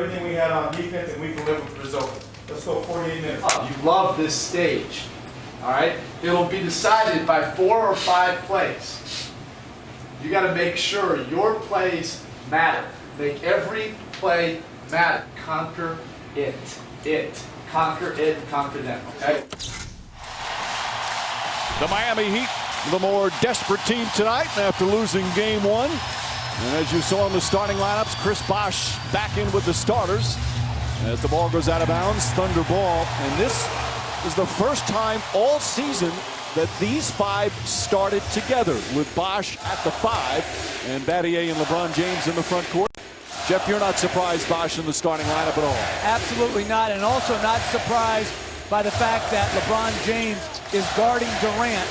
everything we had on defense, and we delivered the result. Let's go 48 minutes. You love this stage, all right? It'll be decided by 4 or 5 plays. You got to make sure your plays matter. Make every play matter. Conquer it. Conquer it, conquer them, okay? The Miami Heat, the more desperate team tonight after losing game 1. And as you saw in the starting lineups, Chris Bosh back in with the starters. As the ball goes out of bounds, Thunder ball. And this is the first time all season that these 5 started together, with Bosh at the 5 and Battier and LeBron James in the front court. Jeff, you're not surprised Bosh in the starting lineup at all? Absolutely not, and also not surprised by the fact that LeBron James is guarding Durant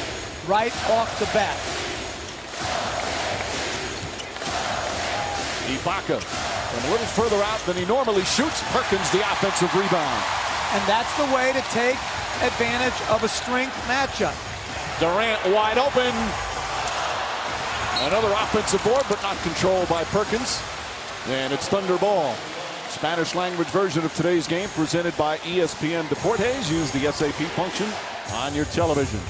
right off the bat. Ibaka from a little further out than he normally shoots. Perkins the offensive rebound. And that's the way to take advantage of a strength matchup. Durant wide open. Another offensive board, but not controlled by Perkins. And it's Thunder ball. Spanish language version of today's game presented by ESPN Deportes. Use the SAP function on your television.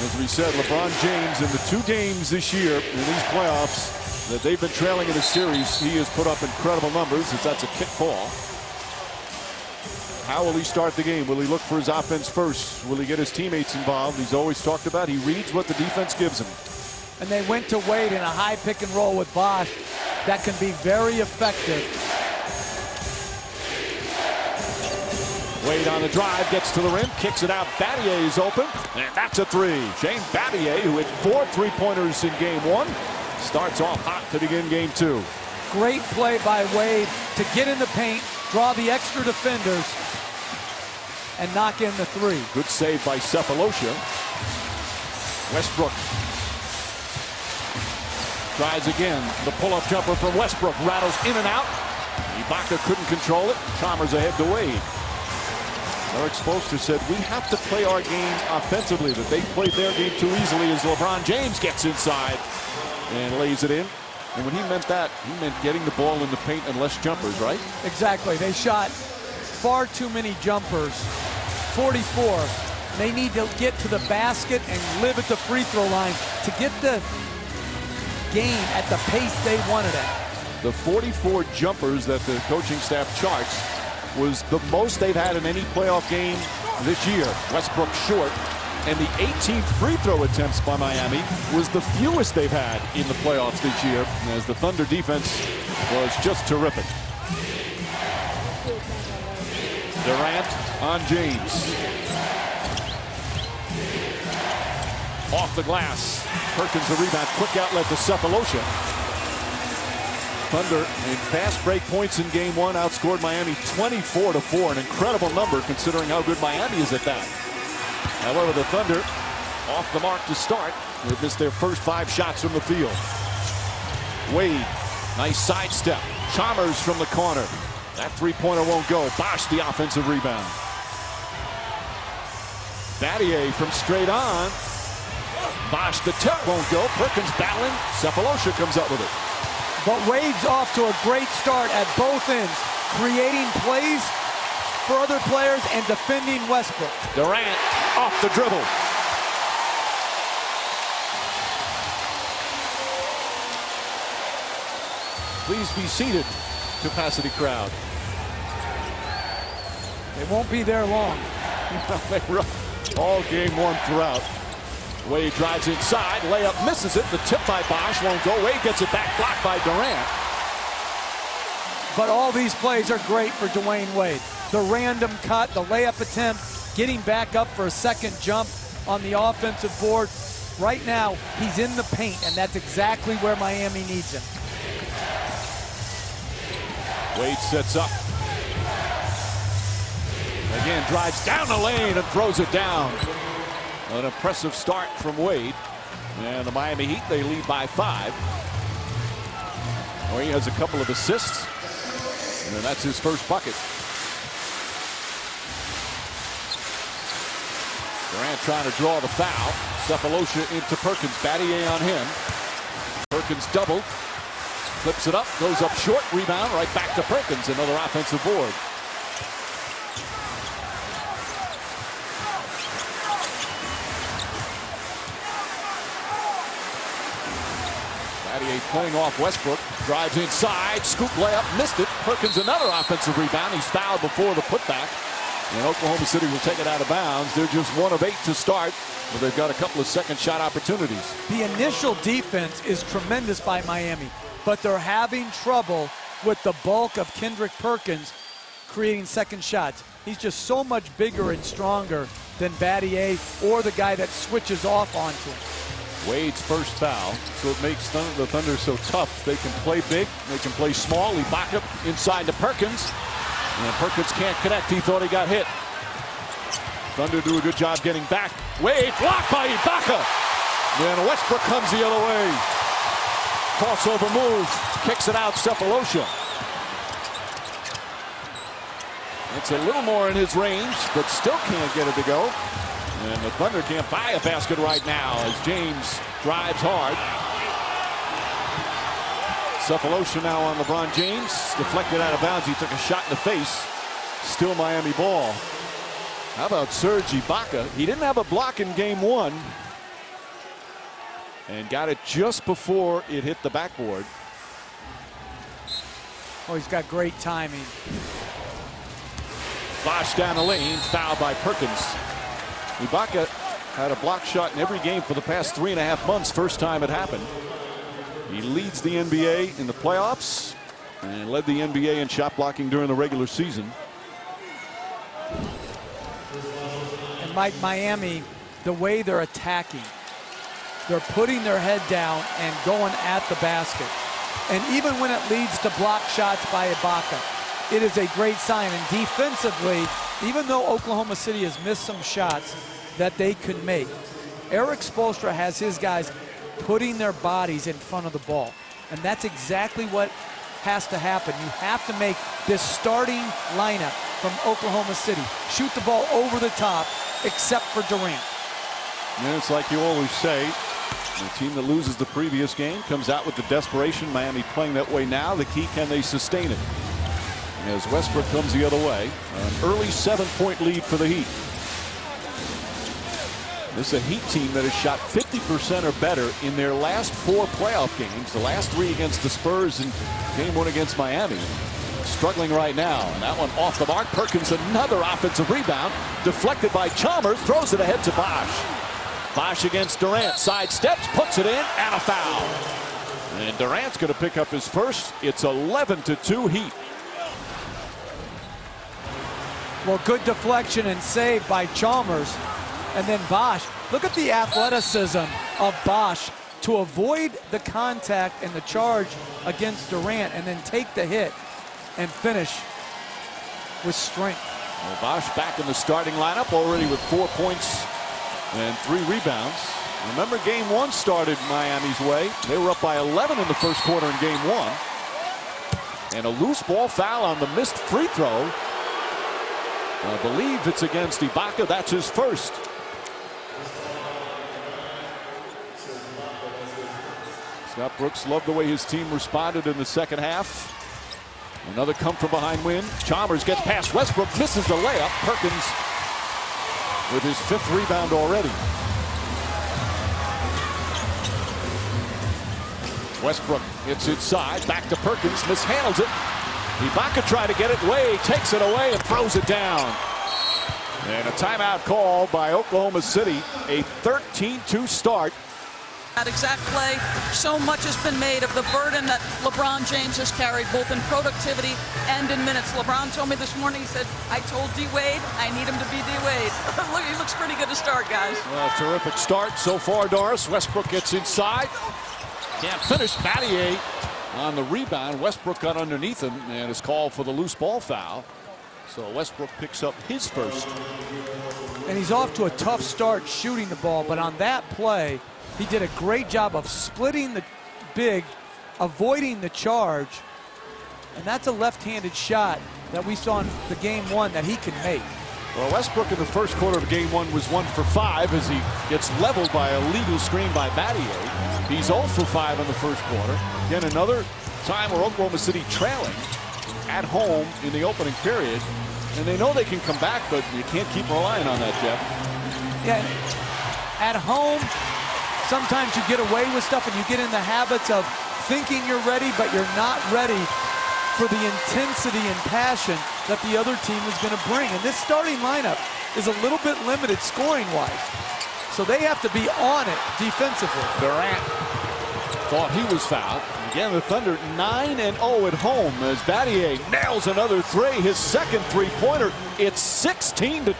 As we said, LeBron James in the 2 games this year in these playoffs that they've been trailing in the series, he has put up incredible numbers as that's a kick ball. How will he start the game? Will he look for his offense first? Will he get his teammates involved? He's always talked about he reads what the defense gives him. And they went to Wade in a high pick and roll with Bosh. That can be very effective. Wade on the drive, gets to the rim, kicks it out. Battier is open, and that's a 3. Shane Battier, who hit 4 3-pointers in game 1, starts off hot to begin game 2. Great play by Wade to get in the paint, draw the extra defenders, and knock in the 3. Good save by Cephalosha. Westbrook tries again. The pull-up jumper from Westbrook rattles in and out. Ibaka couldn't control it. Chalmers ahead to Wade. Eric Spoelstra said, we have to play our game offensively, that they played their game too easily as LeBron James gets inside and lays it in. And when he meant that, he meant getting the ball in the paint and less jumpers, right? Exactly. They shot far too many jumpers. 44. They need to get to the basket and live at the free throw line to get the game at the pace they wanted it. The 44 jumpers that the coaching staff charts was the most they've had in any playoff game this year. Westbrook short, and the 18 free throw attempts by Miami was the fewest they've had in the playoffs this year, as the Thunder defense was just terrific. Durant on James. Off the glass. Perkins the rebound. Quick outlet to Cephalosha. Thunder in fast break points in game 1 outscored Miami 24-4. An incredible number considering how good Miami is at that. However, the Thunder off the mark to start. They've missed their first 5 shots from the field. Wade, nice sidestep. Chalmers from the corner. That 3-pointer won't go. Bosh the offensive rebound. Battier from straight on. Bosh the tip won't go. Perkins battling. Cephalosha comes up with it. But Wade's off to a great start at both ends, creating plays for other players and defending Westbrook. Durant off the dribble. Please be seated, capacity crowd. They won't be there long. They run all game 1 throughout. Wade drives inside, layup misses it. The tip by Bosh won't go. Wade gets it back, blocked by Durant. But all these plays are great for Dwayne Wade. The random cut, the layup attempt, getting back up for a second jump on the offensive board. Right now, he's in the paint, and that's exactly where Miami needs him. Wade sets up. Again, drives down the lane and throws it down. An impressive start from Wade. And the Miami Heat, they lead by 5. He has a couple of assists. And that's his first bucket. Durant trying to draw the foul. Cephalosha into Perkins. Battier on him. Perkins doubled. Flips it up, goes up short, rebound, right back to Perkins. Another offensive board. Battier playing off Westbrook. Drives inside, scoop layup, missed it. Perkins another offensive rebound. He's fouled before the putback. And Oklahoma City will take it out of bounds. They're just 1 of 8 to start, but they've got a couple of second shot opportunities. The initial defense is tremendous by Miami, but they're having trouble with the bulk of Kendrick Perkins creating second shots. He's just so much bigger and stronger than Battier or the guy that switches off onto him. Wade's first foul, so it makes the Thunder so tough. They can play big, they can play small. Ibaka inside to Perkins, and Perkins can't connect. He thought he got hit. Thunder do a good job getting back. Wade blocked by Ibaka. Then Westbrook comes the other way. Crossover move, kicks it out, Cephalosha. It's a little more in his range, but still can't get it to go. And the Thunder can't buy a basket right now as James drives hard. Cephalosha now on LeBron James. Deflected out of bounds. He took a shot in the face. Still Miami ball. How about Serge Ibaka? He didn't have a block in game 1. And got it just before it hit the backboard. Oh, he's got great timing. Bosh down the lane. Fouled by Perkins. Ibaka had a block shot in every game for the past 3.5 months. First time it happened. He leads the NBA in the playoffs and led the NBA in shot blocking during the regular season. And Miami, the way they're attacking, they're putting their head down and going at the basket. And even when it leads to block shots by Ibaka, it is a great sign. And defensively, even though Oklahoma City has missed some shots that they could make, Eric Spoelstra has his guys putting their bodies in front of the ball. And that's exactly what has to happen. You have to make this starting lineup from Oklahoma City shoot the ball over the top, except for Durant. And it's like you always say, the team that loses the previous game comes out with the desperation. Miami playing that way now. The key, can they sustain it? As Westbrook comes the other way, an early 7-point lead for the Heat. This is a Heat team that has shot 50% or better in their last 4 playoff games. The last 3 against the Spurs and game 1 against Miami. Struggling right now, and that one off the mark. Perkins another offensive rebound, deflected by Chalmers, throws it ahead to Bosh. Bosh against Durant, sidesteps, puts it in, and a foul. And Durant's going to pick up his first. It's 11-2 Heat. Well, good deflection and save by Chalmers. And then Bosh. Look at the athleticism of Bosh to avoid the contact and the charge against Durant and then take the hit and finish with strength. Well, Bosh back in the starting lineup already with 4 points and 3 rebounds. Remember, game 1 started Miami's way. They were up by 11 in the first quarter in game 1. And a loose ball foul on the missed free throw. I believe it's against Ibaka. That's his first. Scott Brooks loved the way his team responded in the second half. Another come from behind win. Chalmers gets past Westbrook, misses the layup. Perkins with his 5th rebound already. Westbrook hits inside, back to Perkins, mishandles it. Ibaka tried to get it away, takes it away and throws it down. And a timeout call by Oklahoma City. A 13-2 start. That exact play, so much has been made of the burden that LeBron James has carried, both in productivity and in minutes. LeBron told me this morning, he said, I told D-Wade, I need him to be D-Wade. Look, he looks pretty good to start, guys. Well, terrific start so far, Doris. Westbrook gets inside. Can't finish. Battier on the rebound. Westbrook got underneath him and is called for the loose ball foul. So Westbrook picks up his first. And he's off to a tough start shooting the ball, but on that play, he did a great job of splitting the big, avoiding the charge. And that's a left-handed shot that we saw in the game 1 that he can make. Well, Westbrook in the first quarter of game 1 was 1 for 5 as he gets leveled by a legal screen by Battier. He's 0 for 5 in the first quarter. Again, another time where Oklahoma City trailing at home in the opening period. And they know they can come back, but you can't keep relying on that, Jeff. Yeah, at home, sometimes you get away with stuff and you get in the habits of thinking you're ready, but you're not ready for the intensity and passion that the other team is going to bring. And this starting lineup is a little bit limited scoring-wise. So they have to be on it defensively. Durant thought he was fouled. Again, the Thunder 9-0 at home as Battier nails another three, his second three-pointer. It's 16-2.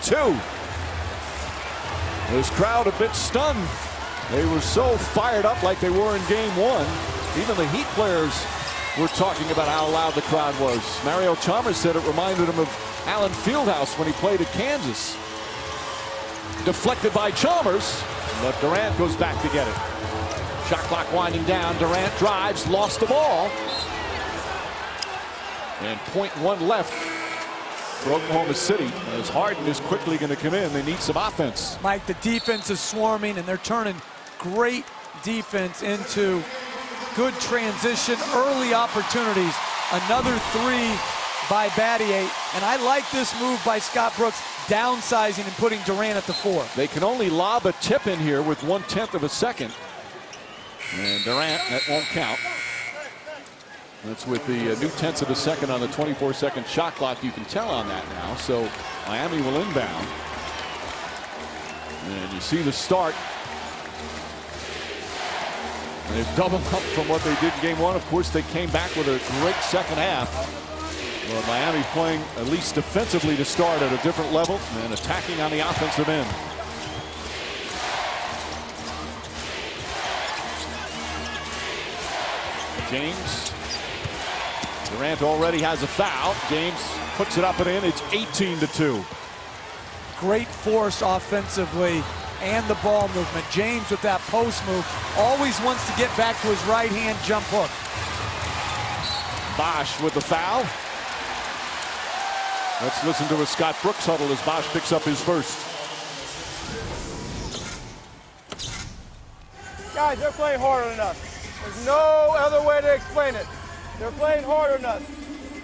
This crowd a bit stunned. They were so fired up like they were in game one. Even the Heat players were talking about how loud the crowd was. Mario Chalmers said it reminded him of Allen Fieldhouse when he played at Kansas. Deflected by Chalmers, but Durant goes back to get it. Shot clock winding down. Durant drives, lost the ball. And 0.1 left for Oklahoma City. As Harden is quickly going to come in, they need some offense. Mike, the defense is swarming, and they're turning great defense into good transition, early opportunities. Another three by Battier, and I like this move by Scott Brooks, downsizing and putting Durant at the 4. They can only lob a tip in here with 1/10 of a second. And Durant, that won't count. That's with the new tenths of a second on the 24-second shot clock. You can tell on that now. So Miami will inbound. And you see the start. And they've doubled up from what they did in game one. Of course, they came back with a great second half. Well, Miami playing at least defensively to start at a different level and attacking on the offensive end. James. Durant already has a foul. James puts it up and in. It's 18-2. Great force offensively and the ball movement. James with that post move always wants to get back to his right hand jump hook. Bosh with the foul. Let's listen to a Scott Brooks huddle as Bosh picks up his first. Guys, they're playing harder than us. There's no other way to explain it. They're playing harder than us.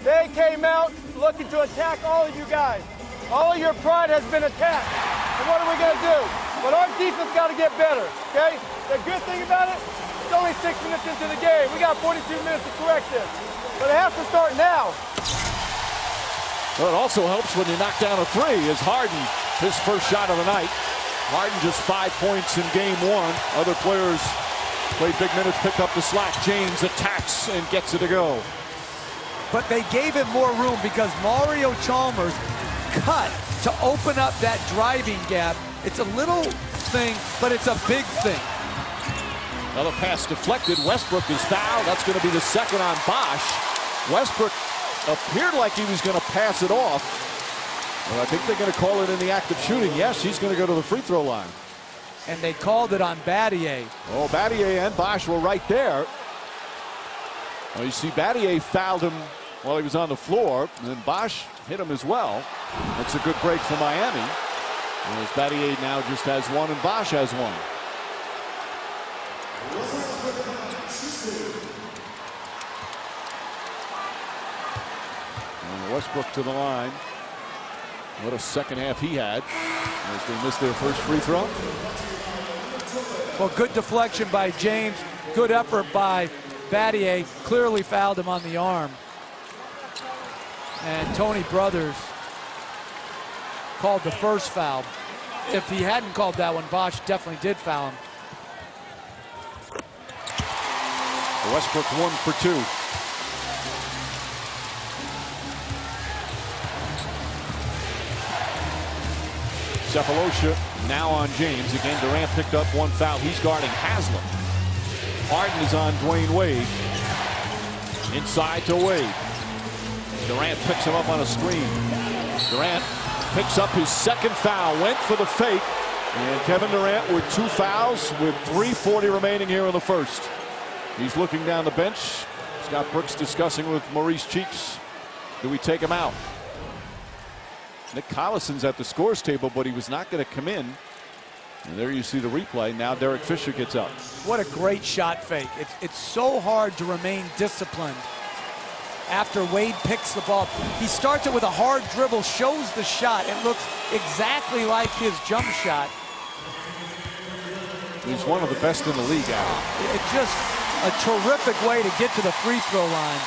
They came out looking to attack all of you guys. All of your pride has been attacked. And what are we going to do? But our defense got to get better, okay? The good thing about it, it's only 6 minutes into the game. We got 42 minutes to correct this. But it has to start now. Well, it also helps when you knock down a three. Is Harden, his first shot of the night. Harden just 5 points in game one. Other players played big minutes, picked up the slack. James attacks and gets it to go. But they gave him more room because Mario Chalmers cut to open up that driving gap. It's a little thing, but it's a big thing. Another pass deflected. Westbrook is fouled. That's going to be the second on Bosh. Westbrook appeared like he was going to pass it off. Well, I think they're going to call it in the act of shooting. Yes, he's going to go to the free throw line. And they called it on Battier. Oh, Battier and Bosh were right there. Well, you see Battier fouled him while he was on the floor, and then Bosh hit him as well. That's a good break for Miami. As Battier now just has one and Bosh has one. And Westbrook to the line. What a second half he had as they missed their first free throw. Well, good deflection by James. Good effort by Battier. Clearly fouled him on the arm. And Tony Brothers called the first foul. If he hadn't called that one, Bosh definitely did foul him. Westbrook 1 for 2. Cephalosha now on James. Again, Durant picked up one foul. He's guarding Haslam. Harden is on Dwayne Wade. Inside to Wade. Durant picks him up on a screen. Durant picks up his second foul. Went for the fake. And Kevin Durant with 2 fouls with 3:40 remaining here in the first. He's looking down the bench. Scott Brooks discussing with Maurice Cheeks. Do we take him out? Nick Collison's at the scores table, but he was not going to come in. And there you see the replay. Now Derek Fisher gets up. What a great shot fake. It's so hard to remain disciplined after Wade picks the ball. He starts it with a hard dribble, shows the shot. It looks exactly like his jump shot. He's one of the best in the league at it. It's just a terrific way to get to the free throw line.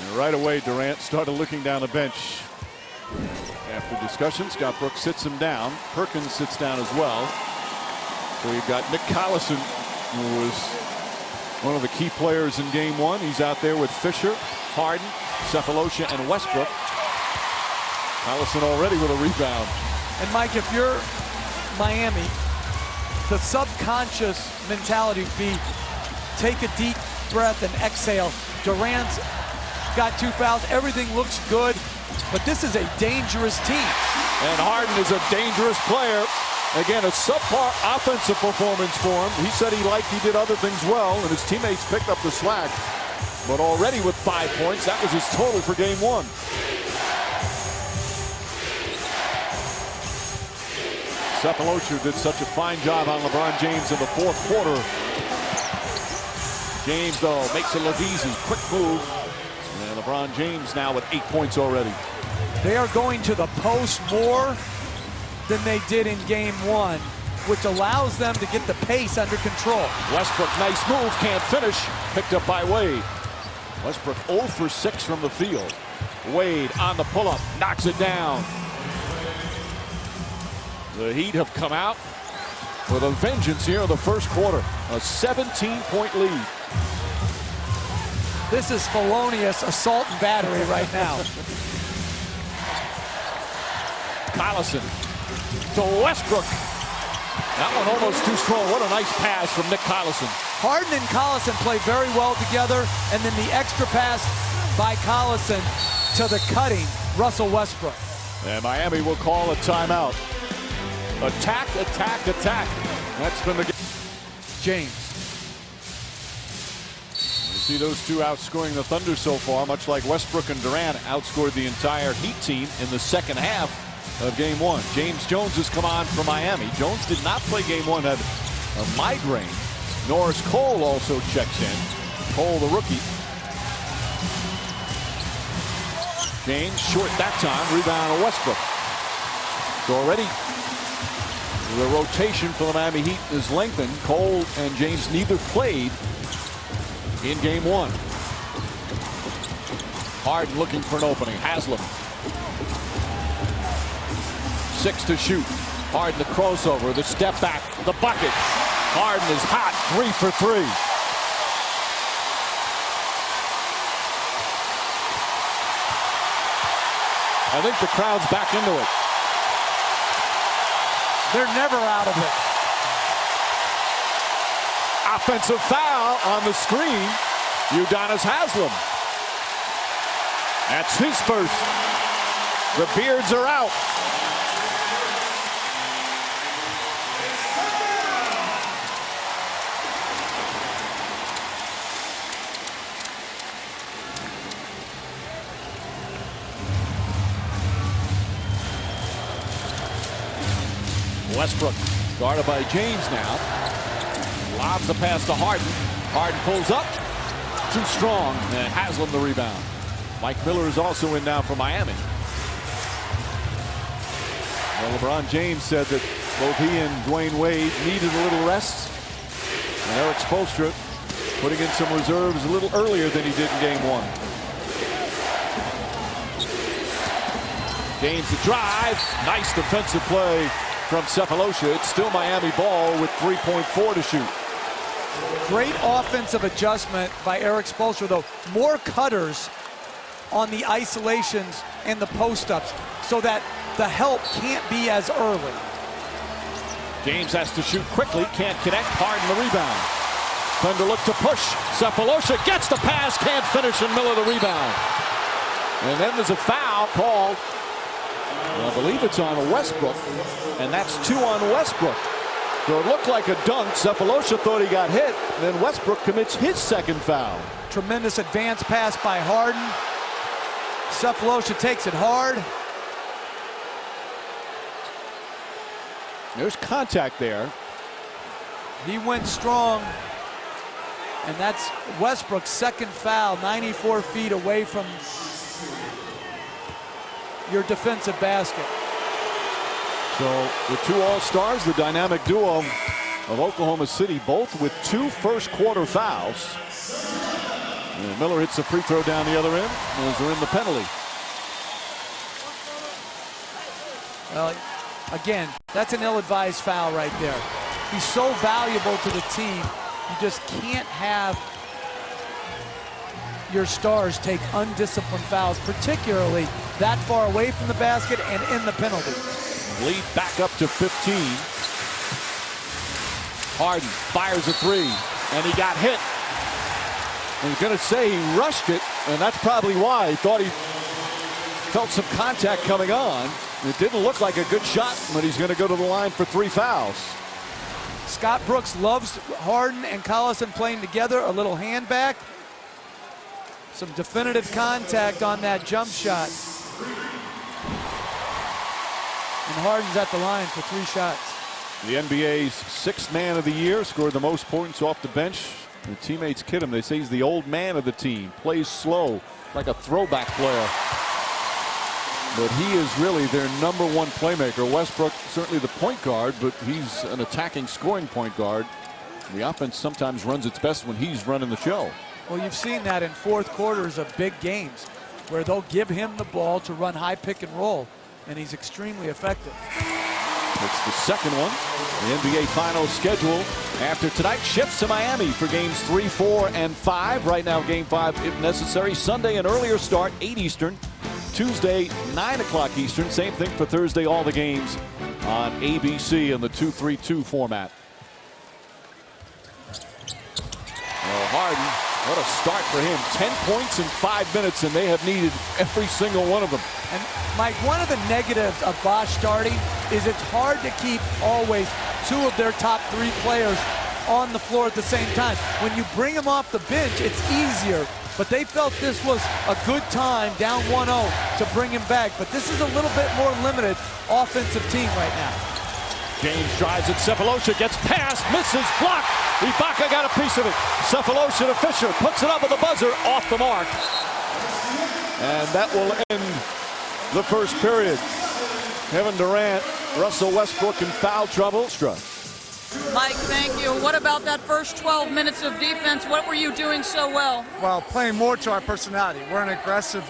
And right away, Durant started looking down the bench. After discussion, Scott Brooks sits him down. Perkins sits down as well. So you've got Nick Collison, who was one of the key players in game one. He's out there with Fisher, Harden, Cephalosha, and Westbrook. Collison already with a rebound. And Mike, if you're Miami, the subconscious mentality would be take a deep breath and exhale. Durant's got 2 fouls. Everything looks good, but this is a dangerous team. And Harden is a dangerous player. Again, a subpar offensive performance for him. He said he did other things well, and his teammates picked up the slack. But already with 5 points, that was his total for game one. Cephalosha did such a fine job on LeBron James in the fourth quarter. James, though, makes it look easy. Quick move. And LeBron James now with 8 points already. They are going to the post more than they did in game one, which allows them to get the pace under control. Westbrook, nice move, can't finish. Picked up by Wade. Westbrook 0 for 6 from the field. Wade on the pull-up, knocks it down. The Heat have come out with a vengeance here in the first quarter. A 17-point lead. This is felonious assault and battery right now. Collison to Westbrook. That one almost too strong. What a nice pass from Nick Collison. Harden and Collison play very well together, and then the extra pass by Collison to the cutting Russell Westbrook. And Miami will call a timeout. Attack, attack, attack. That's been the game. James. You see those two outscoring the Thunder so far, much like Westbrook and Durant outscored the entire Heat team in the second half of game one. James Jones has come on for Miami. Jones did not play game one, had a migraine. Norris Cole also checks in. Cole, the rookie. James short that time, rebound to Westbrook. So already the rotation for the Miami Heat is lengthened. Cole and James neither played in game one. Harden looking for an opening. Haslam. 6 to shoot. Harden the crossover, the step back, the bucket. Harden is hot, 3 for 3. I think the crowd's back into it. They're never out of it. Offensive foul on the screen. Udonis Haslam. That's his first. The Beards are out. Westbrook guarded by James now. Lobs the pass to Harden. Harden pulls up. Too strong. And Haslam the rebound. Mike Miller is also in now for Miami. Well, LeBron James said that both he and Dwayne Wade needed a little rest. And Eric Spoelstra putting in some reserves a little earlier than he did in game one. James the drive. Nice defensive play from Cephalosha. It's still Miami ball with 3.4 to shoot. Great offensive adjustment by Eric Spoelstra, though. More cutters on the isolations and the post-ups so that the help can't be as early. James has to shoot quickly, can't connect. Harden the rebound. Thunder look to push. Cephalosha gets the pass, can't finish, and Miller the rebound. And then there's a foul called. I believe it's on Westbrook, and that's 2 on Westbrook. So it looked like a dunk. Cephalosha thought he got hit. Then Westbrook commits his second foul. Tremendous advance pass by Harden. Cephalosha takes it hard. There's contact there. He went strong. And that's Westbrook's second foul, 94 feet away from your defensive basket. So the two All-Stars, the dynamic duo of Oklahoma City, both with 2 first-quarter fouls. And Miller hits a free throw down the other end. Those are in the penalty. Well, again, that's an ill-advised foul right there. He's so valuable to the team. You just can't have your stars take undisciplined fouls, particularly that far away from the basket and in the penalty. Lead back up to 15. Harden fires a 3, and he got hit. I was going to say he rushed it, and that's probably why he thought he felt some contact coming on. It didn't look like a good shot, but he's going to go to the line for 3 fouls. Scott Brooks loves Harden and Collison playing together. A little hand back. Some definitive contact on that jump shot. And Harden's at the line for 3 shots. The NBA's 6th man of the year, scored the most points off the bench. And teammates kid him. They say he's the old man of the team. Plays slow, like a throwback player. But he is really their #1 playmaker. Westbrook, certainly the point guard, but he's an attacking, scoring point guard. The offense sometimes runs its best when he's running the show. Well, you've seen that in fourth quarters of big games, where they'll give him the ball to run high pick and roll, and he's extremely effective. It's the second one. The NBA Finals schedule after tonight shifts to Miami for games 3, 4, and 5. Right now, game 5, if necessary. Sunday, an earlier start, 8 Eastern. Tuesday, 9 o'clock Eastern. Same thing for Thursday. All the games on ABC in the 2-3-2 format. Oh, Harden, what a start for him. 10 points in 5 minutes, and they have needed every single one of them. And Mike, one of the negatives of Bosch starting is it's hard to keep always 2 of their top 3 players on the floor at the same time. When you bring them off the bench, it's easier. But they felt this was a good time, down 1-0, to bring him back. But this is a little bit more limited offensive team right now. James drives it. Cephalosha gets past, misses, blocked. Ibaka got a piece of it. Cephalosha to Fisher, puts it up with the buzzer, off the mark. And that will end the first period. Kevin Durant, Russell Westbrook in foul trouble. Mike, thank you. What about that first 12 minutes of defense? What were you doing so well? Well, playing more to our personality. We're an aggressive,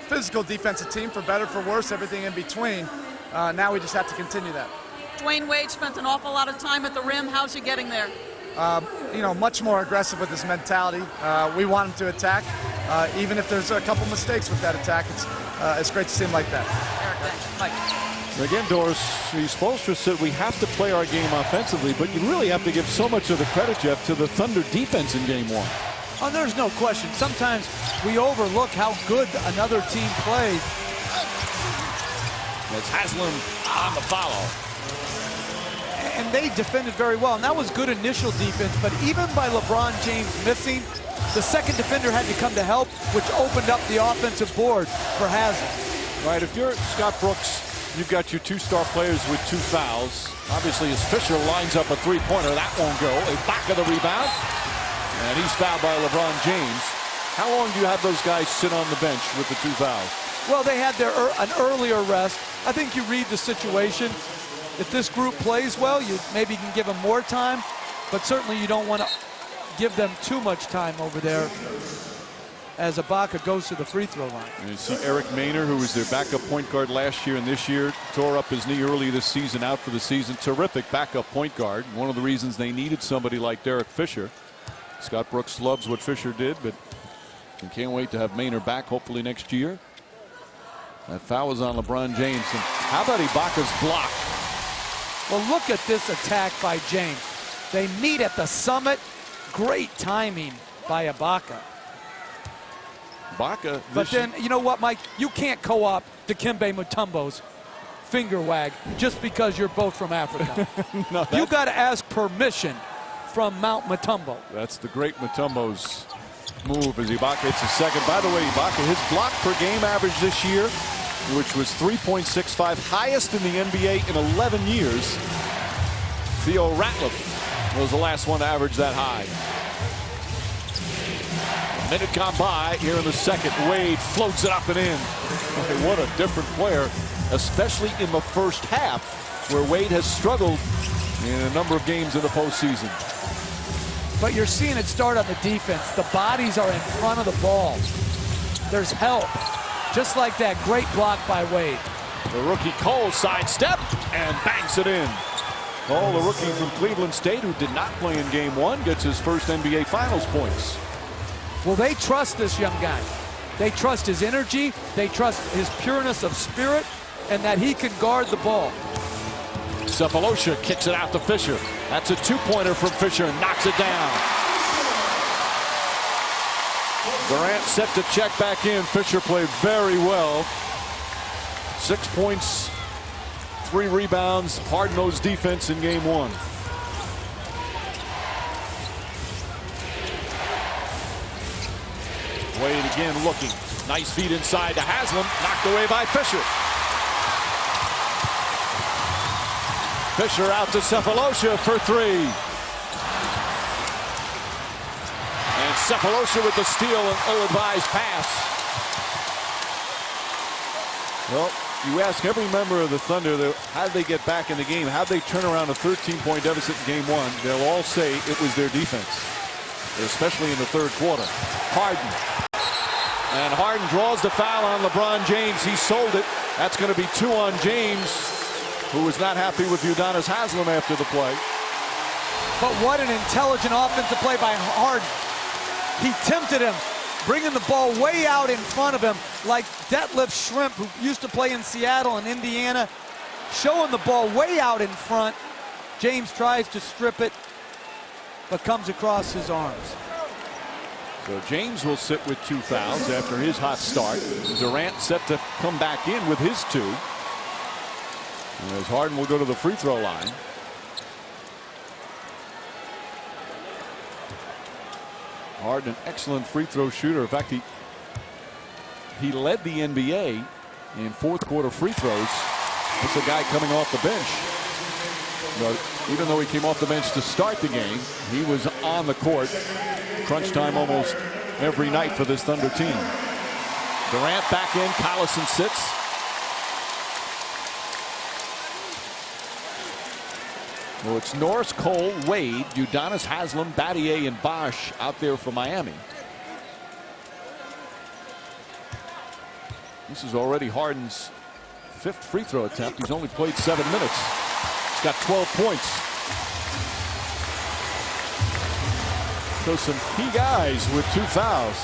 physical defensive team, for better, for worse, everything in between. Now we just have to continue that. Dwayne Wade spent an awful lot of time at the rim. How's he getting there? You know, much more aggressive with his mentality. We want him to attack, even if there's a couple mistakes with that attack. It's great to see him like that. Eric, thanks. Mike. Again, Doris, Spoelstra said we have to play our game offensively, but you really have to give so much of the credit, Jeff, to the Thunder defense in game 1. Oh, there's no question. Sometimes we overlook how good another team plays. That's Haslam on the follow. And they defended very well, and that was good initial defense. But even by LeBron James missing, the second defender had to come to help, which opened up the offensive board for Haslam. Right, if you're Scott Brooks, you've got your 2 star players with 2 fouls. Obviously, as Fisher lines up a 3-pointer, that won't go. Ibaka the rebound, and he's fouled by LeBron James. How long do you have those guys sit on the bench with the 2 fouls? Well, they had an earlier rest. I think you read the situation. If this group plays well, you maybe can give them more time, but certainly you don't want to give them too much time over there as Ibaka goes to the free throw line. And you see Eric Maynor, who was their backup point guard last year and this year, tore up his knee early this season, out for the season. Terrific backup point guard. One of the reasons they needed somebody like Derek Fisher. Scott Brooks loves what Fisher did, but we can't wait to have Maynor back hopefully next year. That foul was on LeBron James. And how about Ibaka's block? Well, look at this attack by James. They meet at the summit. Great timing by Ibaka. Ibaka. But then, you know what, Mike? You can't co-op Dikembe Mutombo's finger wag just because you're both from Africa. No, you got to ask permission from Mount Mutombo. That's the great Mutombo's move as Ibaka hits his second. By the way, Ibaka, his block per game average this year, which was 3.65, highest in the NBA in 11 years. Theo Ratliff was the last one to average that high. Minute gone by here in the second. Wade floats it up and in. Okay, what a different player, especially in the first half, where Wade has struggled in a number of games in the postseason. But you're seeing it start on the defense. The bodies are in front of the ball. There's help. Just like that great block by Wade. The rookie Cole sidestep and banks it in. Cole, the rookie from Cleveland State who did not play in game one, gets his first NBA Finals points. Well, they trust this young guy. They trust his energy. They trust his pureness of spirit and that he can guard the ball. Cephalosha kicks it out to Fisher. That's a two-pointer from Fisher and knocks it down. Durant set to check back in. Fisher played very well. 6 points, 3 rebounds, hard-nosed defense in game one. Wade again looking. Nice feed inside to Haslam. Knocked away by Fisher. Fisher out to Cephalosha for 3. And Cephalosha with the steal, an ill-advised pass. Well, you ask every member of the Thunder, how did they get back in the game? How did they turn around a 13-point deficit in game one? They'll all say it was their defense, especially in the third quarter. Harden. And Harden draws the foul on LeBron James. He sold it. That's going to be 2 on James, who was not happy with Udonis Haslem after the play. But what an intelligent offensive play by Harden. He tempted him, bringing the ball way out in front of him, like Detlef Schrempf, who used to play in Seattle and Indiana, showing the ball way out in front. James tries to strip it, but comes across his arms. So James will sit with 2 fouls after his hot start. Durant set to come back in with his 2. As Harden will go to the free throw line. Harden, an excellent free throw shooter. In fact, he led the NBA in fourth quarter free throws. It's a guy coming off the bench. But even though he came off the bench to start the game, he was on the court. Crunch time almost every night for this Thunder team. Durant back in. Collison sits. Well, it's Norris, Cole, Wade, Udonis Haslem, Battier, and Bosh out there for Miami. This is already Harden's 5th free throw attempt. He's only played 7 minutes. He's got 12 points. So some key guys with 2 fouls.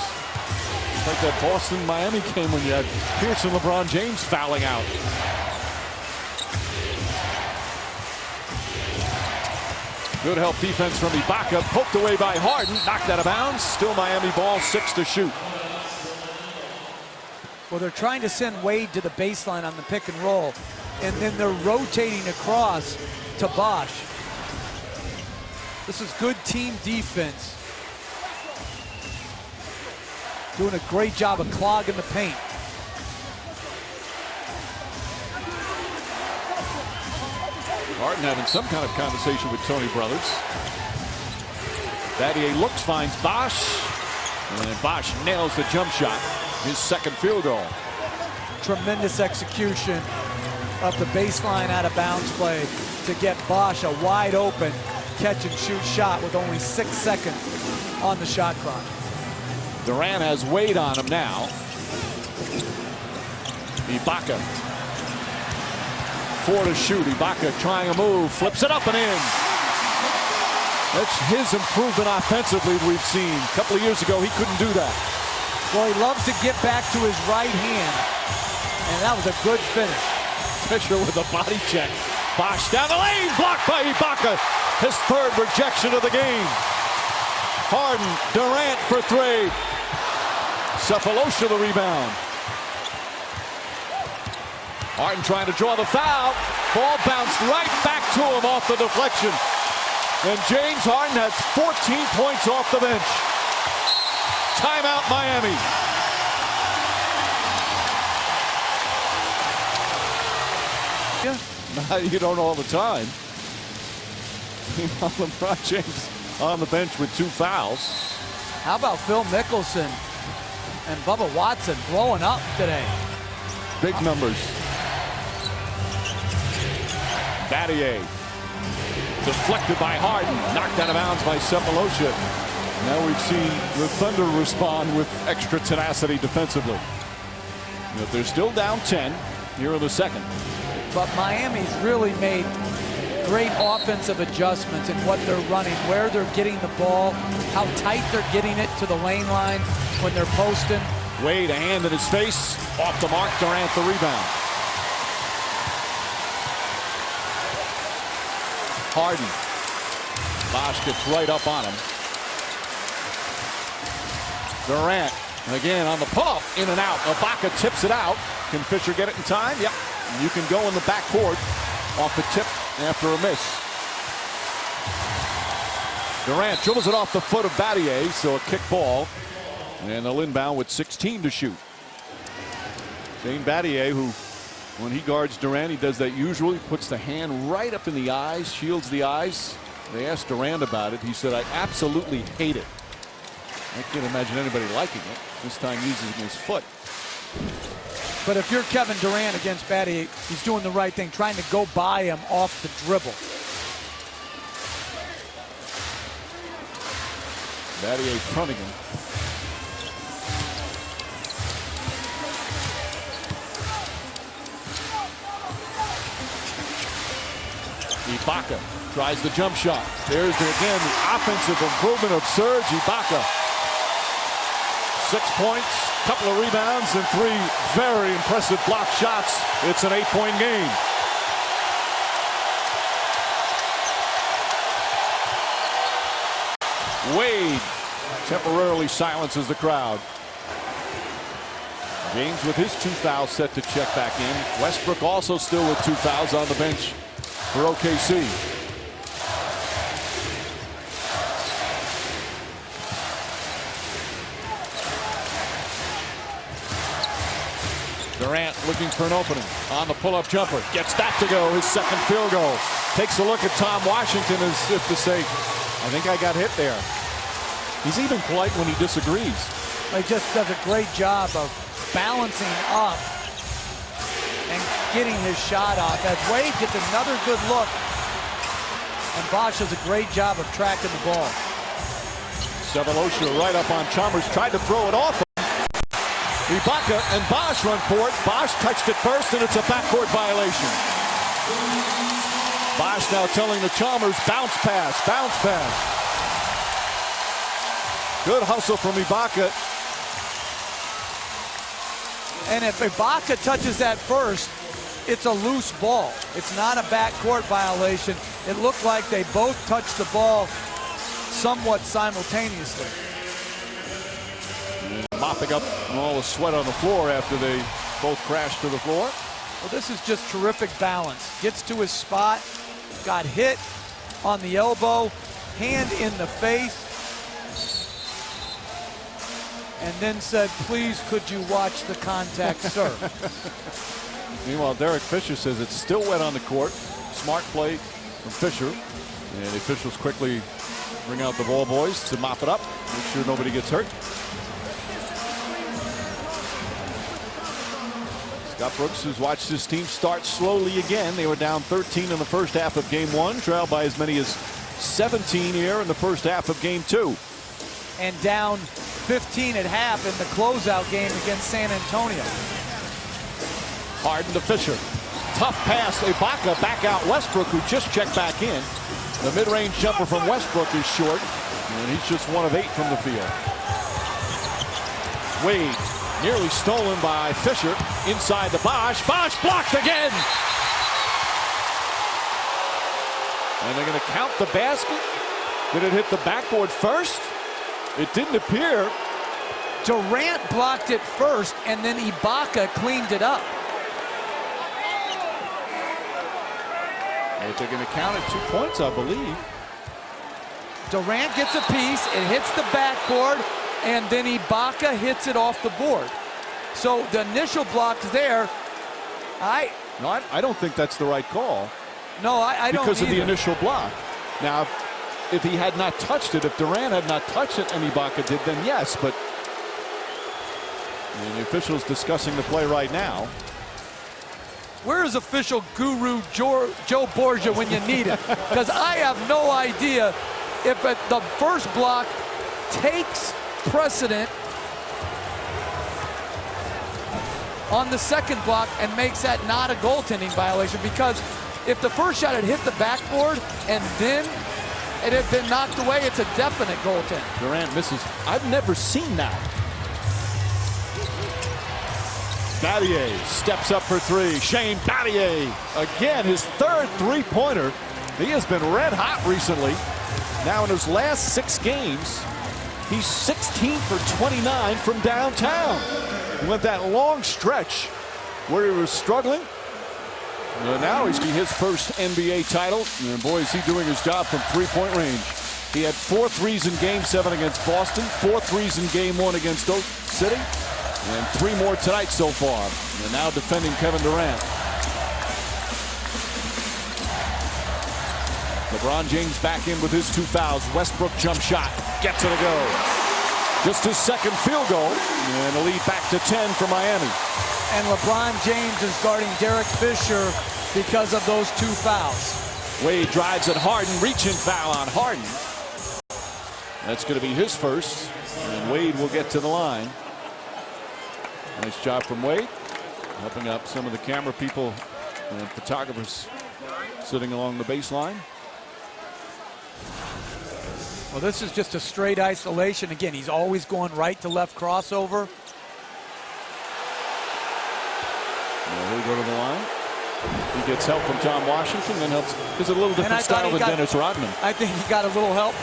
It's like that Boston-Miami game when you had Pierce and LeBron James fouling out. Good help defense from Ibaka. Poked away by Harden. Knocked out of bounds. Still Miami ball. 6 to shoot. Well, they're trying to send Wade to the baseline on the pick and roll. And then they're rotating across to Bosh. This is good team defense. Doing a great job of clogging the paint. Harden having some kind of conversation with Tony Brothers. Battier looks, finds Bosh. And Bosh nails the jump shot. His 2nd field goal. Tremendous execution of the baseline out of bounds play to get Bosh a wide open catch and shoot shot with only 6 seconds on the shot clock. Durant has Wade on him now. Ibaka. 4 to shoot. Ibaka trying a move. Flips it up and in. That's his improvement offensively we've seen. A couple of years ago, he couldn't do that. Well, he loves to get back to his right hand. And that was a good finish. Fisher with a body check. Bosh down the lane. Blocked by Ibaka. His 3rd rejection of the game. Harden, Durant for 3. Cephalosha the rebound. Harden trying to draw the foul. Ball bounced right back to him off the deflection. And James Harden has 14 points off the bench. Timeout Miami. Yeah. You don't all the time. LeBron James on the bench with 2 fouls. How about Phil Mickelson and Bubba Watson blowing up today? Big numbers. Battier deflected by Harden, knocked out of bounds by Sepulosha. Now we've seen the Thunder respond with extra tenacity defensively. But they're still down 10 here in the second. But Miami's really made great offensive adjustments in what they're running, where they're getting the ball, how tight they're getting it to the lane line when they're posting. Wade, a hand in his face, off the mark, Durant the rebound. Harden. Bosh gets right up on him. Durant, again on the pull-up, in and out. Ibaka tips it out. Can Fisher get it in time? Yep. You can go in the backcourt off the tip after a miss. Durant dribbles it off the foot of Battier, so a kick ball. And they'll inbound with 16 to shoot. Shane Battier, who when he guards Durant, he does that usually, puts the hand right up in the eyes, shields the eyes. They asked Durant about it. He said, I absolutely hate it. I can't imagine anybody liking it. This time using his foot. But if you're Kevin Durant against Battier, he's doing the right thing, trying to go by him off the dribble. Battier fronting him. Ibaka tries the jump shot. There's again the offensive improvement of Serge Ibaka. 6 points, couple of rebounds, and 3 very impressive block shots. It's an 8-point game. Wade temporarily silences the crowd. James with his 2 fouls set to check back in. Westbrook also still with 2 fouls on the bench for OKC. Durant looking for an opening on the pull-up jumper. Gets that to go, his second field goal. Takes a look at Tom Washington as if to say, I think I got hit there. He's even polite when he disagrees. He just does a great job of balancing up and getting his shot off. As Wade gets another good look, and Bosh does a great job of tracking the ball. Sepulosha right up on Chalmers, tried to throw it off. Ibaka and Bosh run for it. Bosh touched it first, and it's a backcourt violation. Bosh now telling the Chalmers, bounce pass, bounce pass. Good hustle from Ibaka. And if Ibaka touches that first, it's a loose ball. It's not a backcourt violation. It looked like they both touched the ball somewhat simultaneously. Mopping up all the sweat on the floor after they both crashed to the floor. Well, this is just terrific balance. Gets to his spot, got hit on the elbow, hand in the face, and then said, please, could you watch the contact, sir? Meanwhile, Derek Fisher says it's still wet on the court. Smart play from Fisher. And the officials quickly bring out the ball boys to mop it up, make sure nobody gets hurt. Scott Brooks has watched his team start slowly again. They were down 13 in the first half of game 1, trailed by as many as 17 here in the first half of game 2. And down 15 at half in the closeout game against San Antonio. Harden to Fisher. Tough pass. Ibaka back out Westbrook, who just checked back in. The mid-range jumper from Westbrook is short, and he's just 1 of 8 from the field. Wade nearly stolen by Fisher inside the Bosh. Bosh blocked again. And they're going to count the basket. Did it hit the backboard first? It didn't appear. Durant blocked it first, and then Ibaka cleaned it up. They're going to count it 2 points, I believe. Durant gets a piece, it hits the backboard, and then Ibaka hits it off the board. So the initial block there, I don't think that's the right call. No, I don't because of the either. initial block. Now, if he had not touched it. If Durant had not touched it and Ibaka did, then yes. But the official's discussing the play right now. Where is official guru Joe Borgia when you need him? Because I have no idea if the first block takes precedent on the second block and makes that not a goaltending violation. Because if the first shot had hit the backboard and then it had been knocked away, it's a definite goaltend. Durant misses. I've never seen that. Battier steps up for three. Shane Battier, again, his third three-pointer. He has been red hot recently. Now in his last 6 games, he's 16 for 29 from downtown. He went that long stretch where he was struggling. And now he's got his first NBA title. And boy, is he doing his job from three-point range. He had 4 threes in Game 7 against Boston, 4 threes in Game 1 against Oak City, and 3 more tonight so far. And now defending Kevin Durant. LeBron James back in with his 2 fouls. Westbrook jump shot. Gets it to go. Just his second field goal. And a lead back to 10 for Miami. And LeBron James is guarding Derek Fisher because of those 2 fouls. Wade drives at Harden. Reaching foul on Harden. That's going to be his first. And Wade will get to the line. Nice job from Wade. Helping up some of the camera people and photographers sitting along the baseline. Well, this is just a straight isolation. Again, he's always going right to left crossover. He'll go to the line. He gets help from Tom Washington, then helps. There's a little different style than Dennis Rodman. I think he got a little help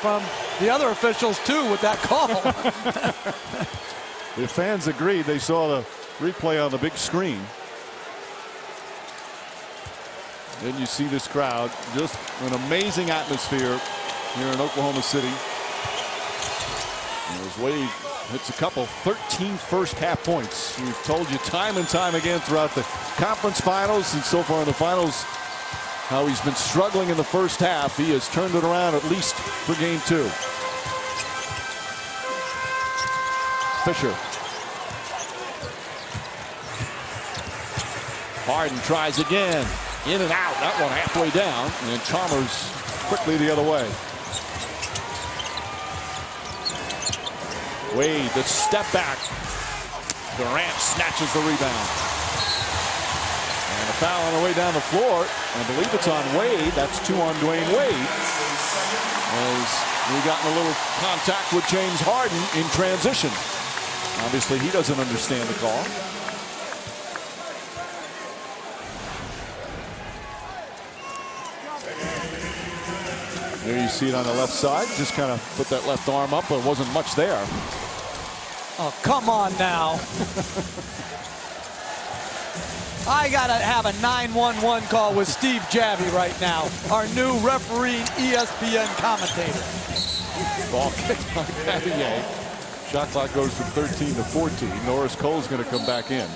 from the other officials too with that call. The fans agreed. They saw the replay on the big screen. Then you see this crowd, just an amazing atmosphere here in Oklahoma City. And as Wade hits a couple, 13 first half points. We've told you time and time again throughout the conference finals and so far in the finals how he's been struggling in the first half. He has turned it around at least for Game 2. Fisher. Harden tries again. In and out. That one halfway down. And Chalmers quickly the other way. Wade, the step back. Durant snatches the rebound. And a foul on the way down the floor. I believe it's on Wade. That's 2 on Dwayne Wade. As we got in a little contact with James Harden in transition. Obviously, he doesn't understand the call. There you see it on the left side. Just kind of put that left arm up, but it wasn't much there. Oh, come on now. I got to have a 911 call with Steve Javie right now, our new refereeing ESPN commentator. Ball kicked by Battier. Shot clock goes from 13 to 14. Norris Cole's going to come back in.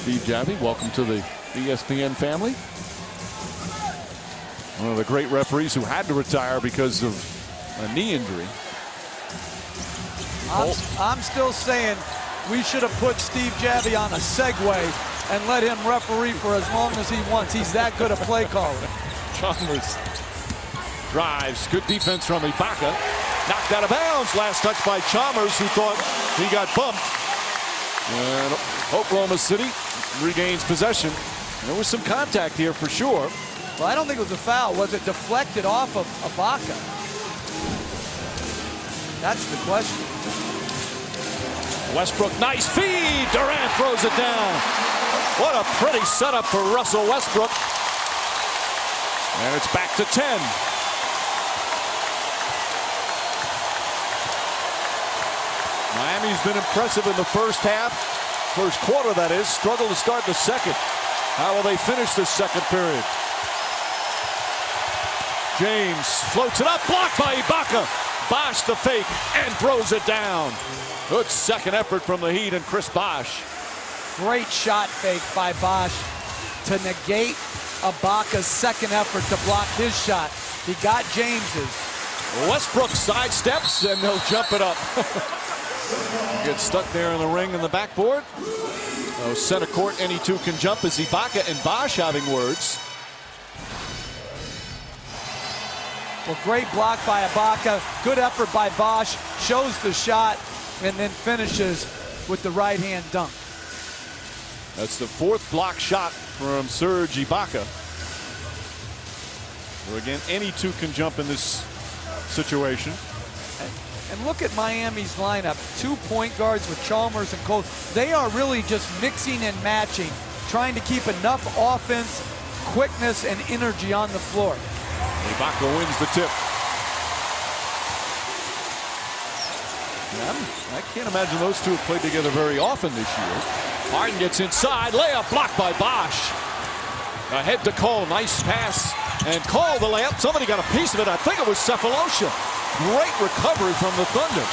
Steve Javie, welcome to the ESPN family. One of the great referees who had to retire because of a knee injury. I'm still saying we should have put Steve Javie on a Segway and let him referee for as long as he wants. He's that good a play caller. Chalmers drives. Good defense from Ibaka. Knocked out of bounds. Last touch by Chalmers, who thought he got bumped. And Oklahoma City regains possession. There was some contact here for sure. Well, I don't think it was a foul. Was it deflected off of Ibaka? That's the question. Westbrook, nice feed. Durant throws it down. What a pretty setup for Russell Westbrook. And it's back to 10. Miami's been impressive in the first half. First quarter, that is. Struggled to start the second. How will they finish this second period? James floats it up. Blocked by Ibaka. Bosh the fake and throws it down. Good second effort from the Heat and Chris Bosh. Great shot fake by Bosh to negate Ibaka's second effort to block his shot. He got James's. Westbrook sidesteps and they'll jump it up. Gets stuck there in the ring in the backboard. So center court, any two can jump as Ibaka and Bosch having words. Well, great block by Ibaka. Good effort by Bosch. Shows the shot and then finishes with the right-hand dunk. That's the fourth block shot from Serge Ibaka. So again, any two can jump in this situation. And look at Miami's lineup. 2 point guards with Chalmers and Cole. They are really just mixing and matching, trying to keep enough offense, quickness, and energy on the floor. Ibaka wins the tip. I can't imagine those two have played together very often this year. Harden gets inside, layup blocked by Bosch. Ahead to Cole, nice pass. And Cole, the layup, somebody got a piece of it. I think it was Cephalosha. Great recovery from the Thunder.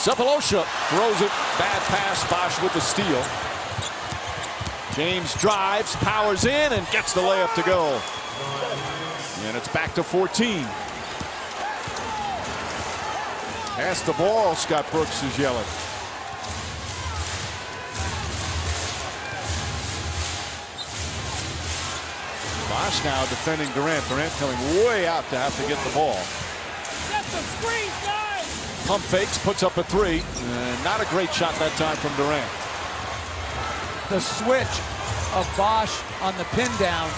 Cephalosha throws it, bad pass, Bosch with the steal. James drives, powers in, and gets the layup to go. And it's back to 14. Pass the ball, Scott Brooks is yelling. Bosch now defending Durant. Durant coming way out to have to get the ball. Pump fakes, puts up a three. Not a great shot that time from Durant. The switch of Bosch on the pin down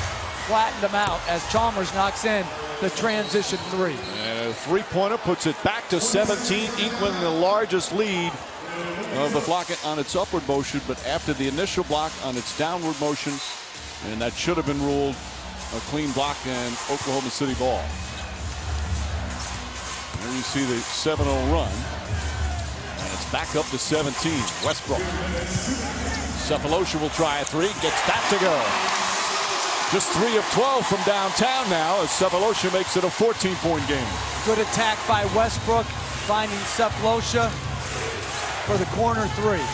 flattened him out as Chalmers knocks in the transition three. And a three-pointer puts it back to 17, equaling the largest lead of the block on its upward motion, but after the initial block on its downward motion, and that should have been ruled a clean block and Oklahoma City ball. There you see the 7-0 run. And it's back up to 17. Westbrook. Cephalosha will try a three. Gets that to go. Just 3 of 12 from downtown now as Cephalosha makes it a 14-point game. Good attack by Westbrook, finding Cephalosha for the corner three.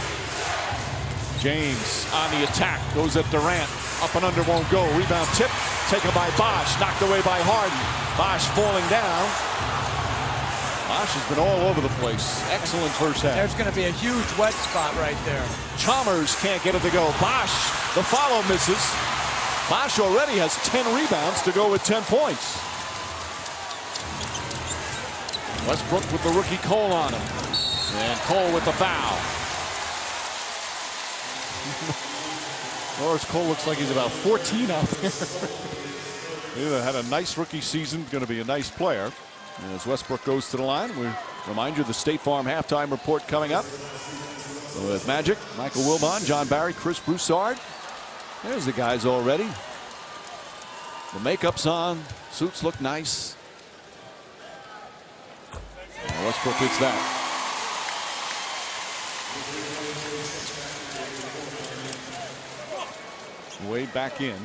James on the attack. Goes at Durant. Up and under won't go. Rebound tip. Taken by Bosch. Knocked away by Harden. Bosch falling down. Bosch has been all over the place. Excellent first half. There's going to be a huge wet spot right there. Chalmers can't get it to go. Bosch, the follow misses. Bosch already has 10 rebounds to go with 10 points. Westbrook with the rookie Cole on him. And Cole with the foul. Norris Cole looks like he's about 14 out there. He had a nice rookie season, going to be a nice player. And as Westbrook goes to the line, we remind you the State Farm halftime report coming up. With Magic, Michael Wilbon, John Barry, Chris Broussard. There's the guys already. The makeup's on. Suits look nice. And Westbrook hits that. Way back in.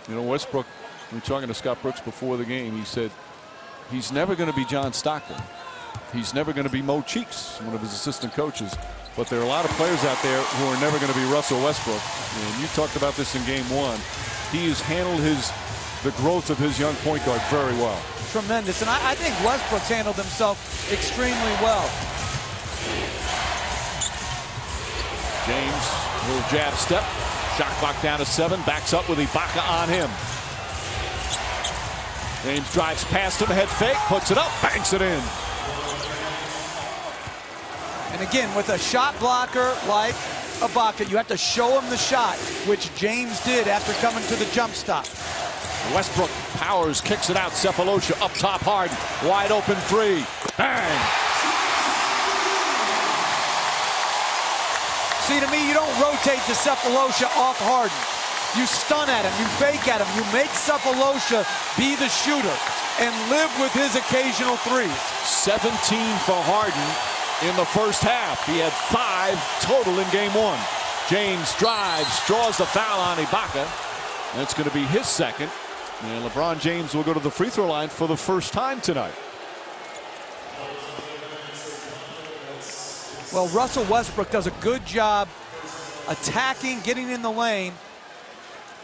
You know, Westbrook, we were talking to Scott Brooks before the game. He said he's never going to be John Stockton. He's never going to be Mo Cheeks, one of his assistant coaches. But there are a lot of players out there who are never going to be Russell Westbrook. And you talked about this in game one. He has handled the growth of his young point guard very well. Tremendous. And I think Westbrook's handled himself extremely well. James, little jab step. Shot clock down to 7. Backs up with Ibaka on him. James drives past him. Head fake. Puts it up. Banks it in. And again, with a shot blocker like Ibaka, you have to show him the shot, which James did after coming to the jump stop. Westbrook powers, kicks it out. Cephalosha up top, Harden. Wide open three. Bang. See, to me, you don't rotate to Cephalosha off Harden. You stun at him, you fake at him, you make Cephalosha be the shooter and live with his occasional threes. 17 for Harden in the first half. He had 5 total in game one. James drives, draws the foul on Ibaka. And it's going to be his second. And LeBron James will go to the free throw line for the first time tonight. Well, Russell Westbrook does a good job attacking, getting in the lane.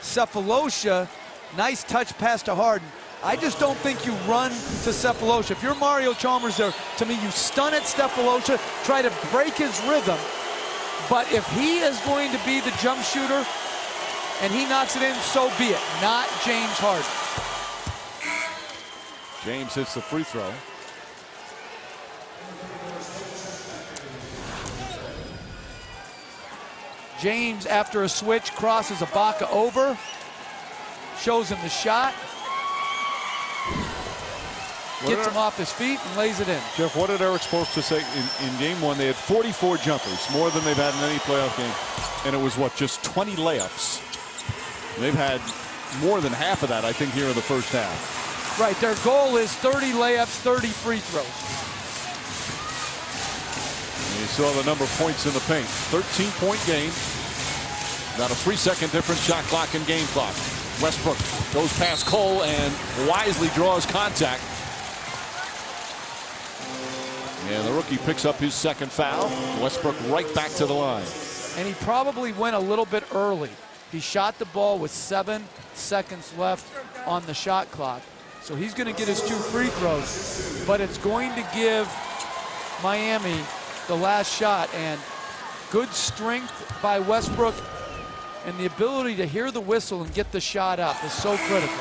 Cephalosha, nice touch pass to Harden. I just don't think you run to Cephalosha. If you're Mario Chalmers there, to me, you stun at Cephalosha, try to break his rhythm. But if he is going to be the jump shooter and he knocks it in, so be it. Not James Harden. James hits the free throw. James, after a switch, crosses Ibaka over, shows him the shot, gets him off his feet and lays it in. Jeff, what did Eric Spoelstra say in game one? They had 44 jumpers, more than they've had in any playoff game. And it was, what, just 20 layups. They've had more than half of that, I think, here in the first half. Right, their goal is 30 layups, 30 free throws. And you saw the number of points in the paint. 13-point game. About a 3-second difference, shot clock and game clock. Westbrook goes past Cole and wisely draws contact. And the rookie picks up his second foul. Westbrook right back to the line. And he probably went a little bit early. He shot the ball with 7 seconds left on the shot clock. So he's going to get his 2 free throws. But it's going to give Miami the last shot. And good strength by Westbrook. And the ability to hear the whistle and get the shot up is so critical.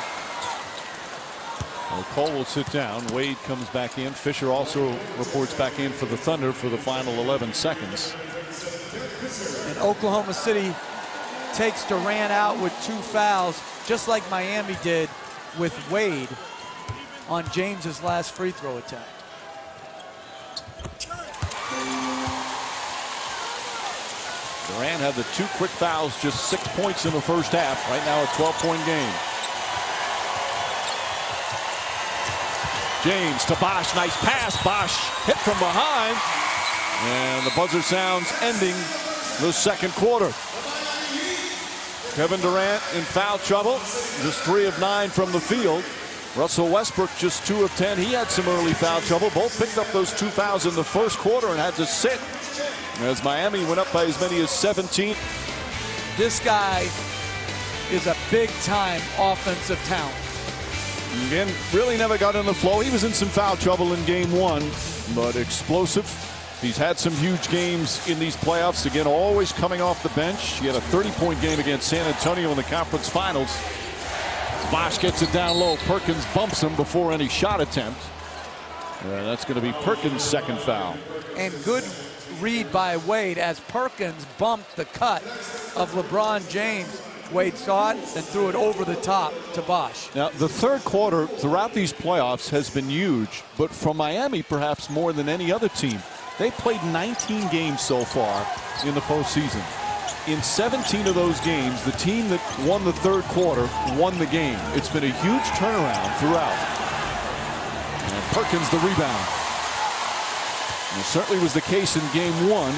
Well, Cole will sit down. Wade comes back in. Fisher also reports back in for the Thunder for the final 11 seconds. And Oklahoma City takes Durant out with 2 fouls, just like Miami did with Wade on James's last free throw attempt. Durant had the 2 quick fouls, just 6 points in the first half. Right now a 12-point game. James to Bosh, nice pass. Bosh hit from behind. And the buzzer sounds ending the second quarter. Kevin Durant in foul trouble, just 3 of 9 from the field. Russell Westbrook just 2 of 10. He had some early foul trouble. Both picked up those 2 fouls in the first quarter and had to sit as Miami went up by as many as 17. This guy is a big-time offensive talent. Again, really never got in the flow. He was in some foul trouble in game 1, but explosive. He's had some huge games in these playoffs. Again, always coming off the bench. He had a 30-point game against San Antonio in the conference finals. Bosh gets it down low. Perkins bumps him before any shot attempt. And that's going to be Perkins' second foul. And good read by Wade as Perkins bumped the cut of LeBron James. Wade saw it and threw it over the top to Bosh. Now, the third quarter throughout these playoffs has been huge, but from Miami, perhaps more than any other team. They played 19 games so far in the postseason. In 17 of those games, the team that won the third quarter won the game. It's been a huge turnaround throughout. And Perkins the rebound. And it certainly was the case in game 1,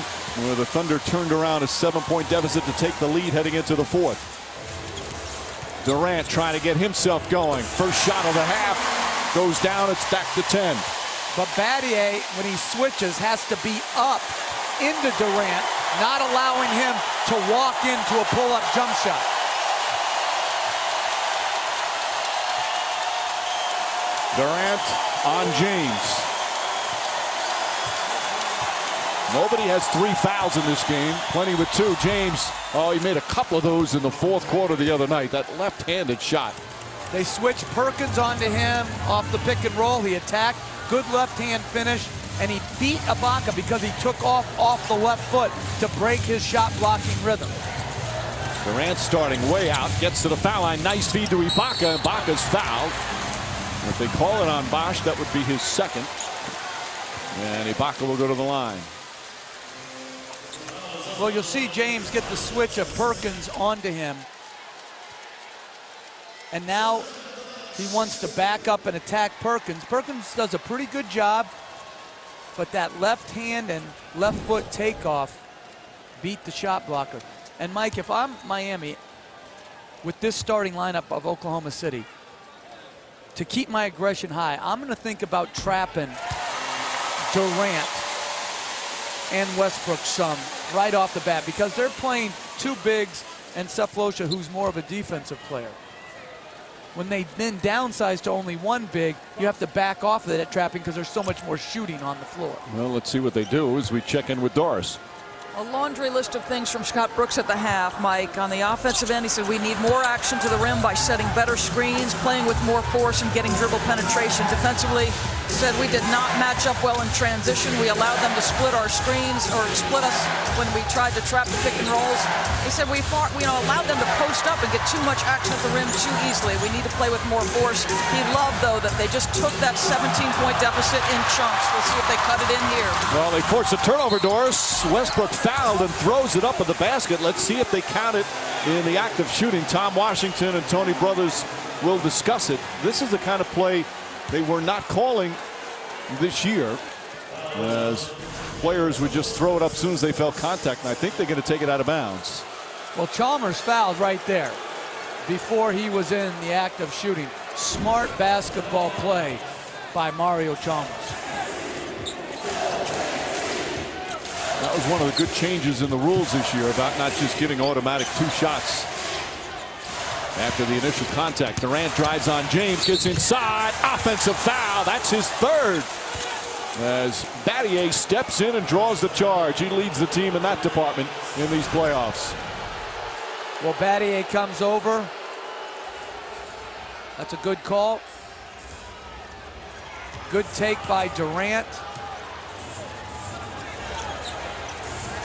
where the Thunder turned around a 7-point deficit to take the lead heading into the fourth. Durant trying to get himself going. First shot of the half goes down. It's back to 10. But Battier, when he switches, has to be up into Durant, not allowing him to walk into a pull-up jump shot. Durant on James. Nobody has 3 fouls in this game. Plenty with 2. James, he made a couple of those in the fourth quarter the other night. That left-handed shot. They switched Perkins onto him off the pick and roll. He attacked. Good left-hand finish. And he beat Ibaka because he took off the left foot to break his shot-blocking rhythm. Durant starting way out. Gets to the foul line. Nice feed to Ibaka. Ibaka's fouled. If they call it on Bosh, that would be his second. And Ibaka will go to the line. Well, you'll see James get the switch of Perkins onto him. And now he wants to back up and attack Perkins. Perkins does a pretty good job, but that left hand and left foot takeoff beat the shot blocker. And Mike, if I'm Miami with this starting lineup of Oklahoma City, to keep my aggression high, I'm going to think about trapping Durant and Westbrook some right off the bat, because they're playing two bigs and Cephalosha, who's more of a defensive player. When they then downsize to only one big, you have to back off of that trapping because there's so much more shooting on the floor. Well, let's see what they do as we check in with Doris. A laundry list of things from Scott Brooks at the half, Mike. On the offensive end, he said we need more action to the rim by setting better screens, playing with more force, and getting dribble penetration. Defensively, he said we did not match up well in transition. We allowed them to split our screens or split us when we tried to trap the pick and rolls. He said we allowed them to post up and get too much action at the rim too easily. We need to play with more force. He loved, though, that they just took that 17-point deficit in chunks. We'll see if they cut it in here. Well, they forced a turnover, Doris. Westbrook fouled and throws it up at the basket. Let's see if they count it in the act of shooting. Tom Washington and Tony Brothers will discuss it. This is the kind of play they were not calling this year, as players would just throw it up as soon as they felt contact, and I think they're going to take it out of bounds. Well, Chalmers fouled right there before he was in the act of shooting. Smart basketball play by Mario Chalmers. That was one of the good changes in the rules this year about not just giving automatic 2 shots after the initial contact. Durant drives on James, gets inside, offensive foul. That's his third, as Battier steps in and draws the charge. He leads the team in that department in these playoffs. Well, Battier comes over. That's a good call. Good take by Durant.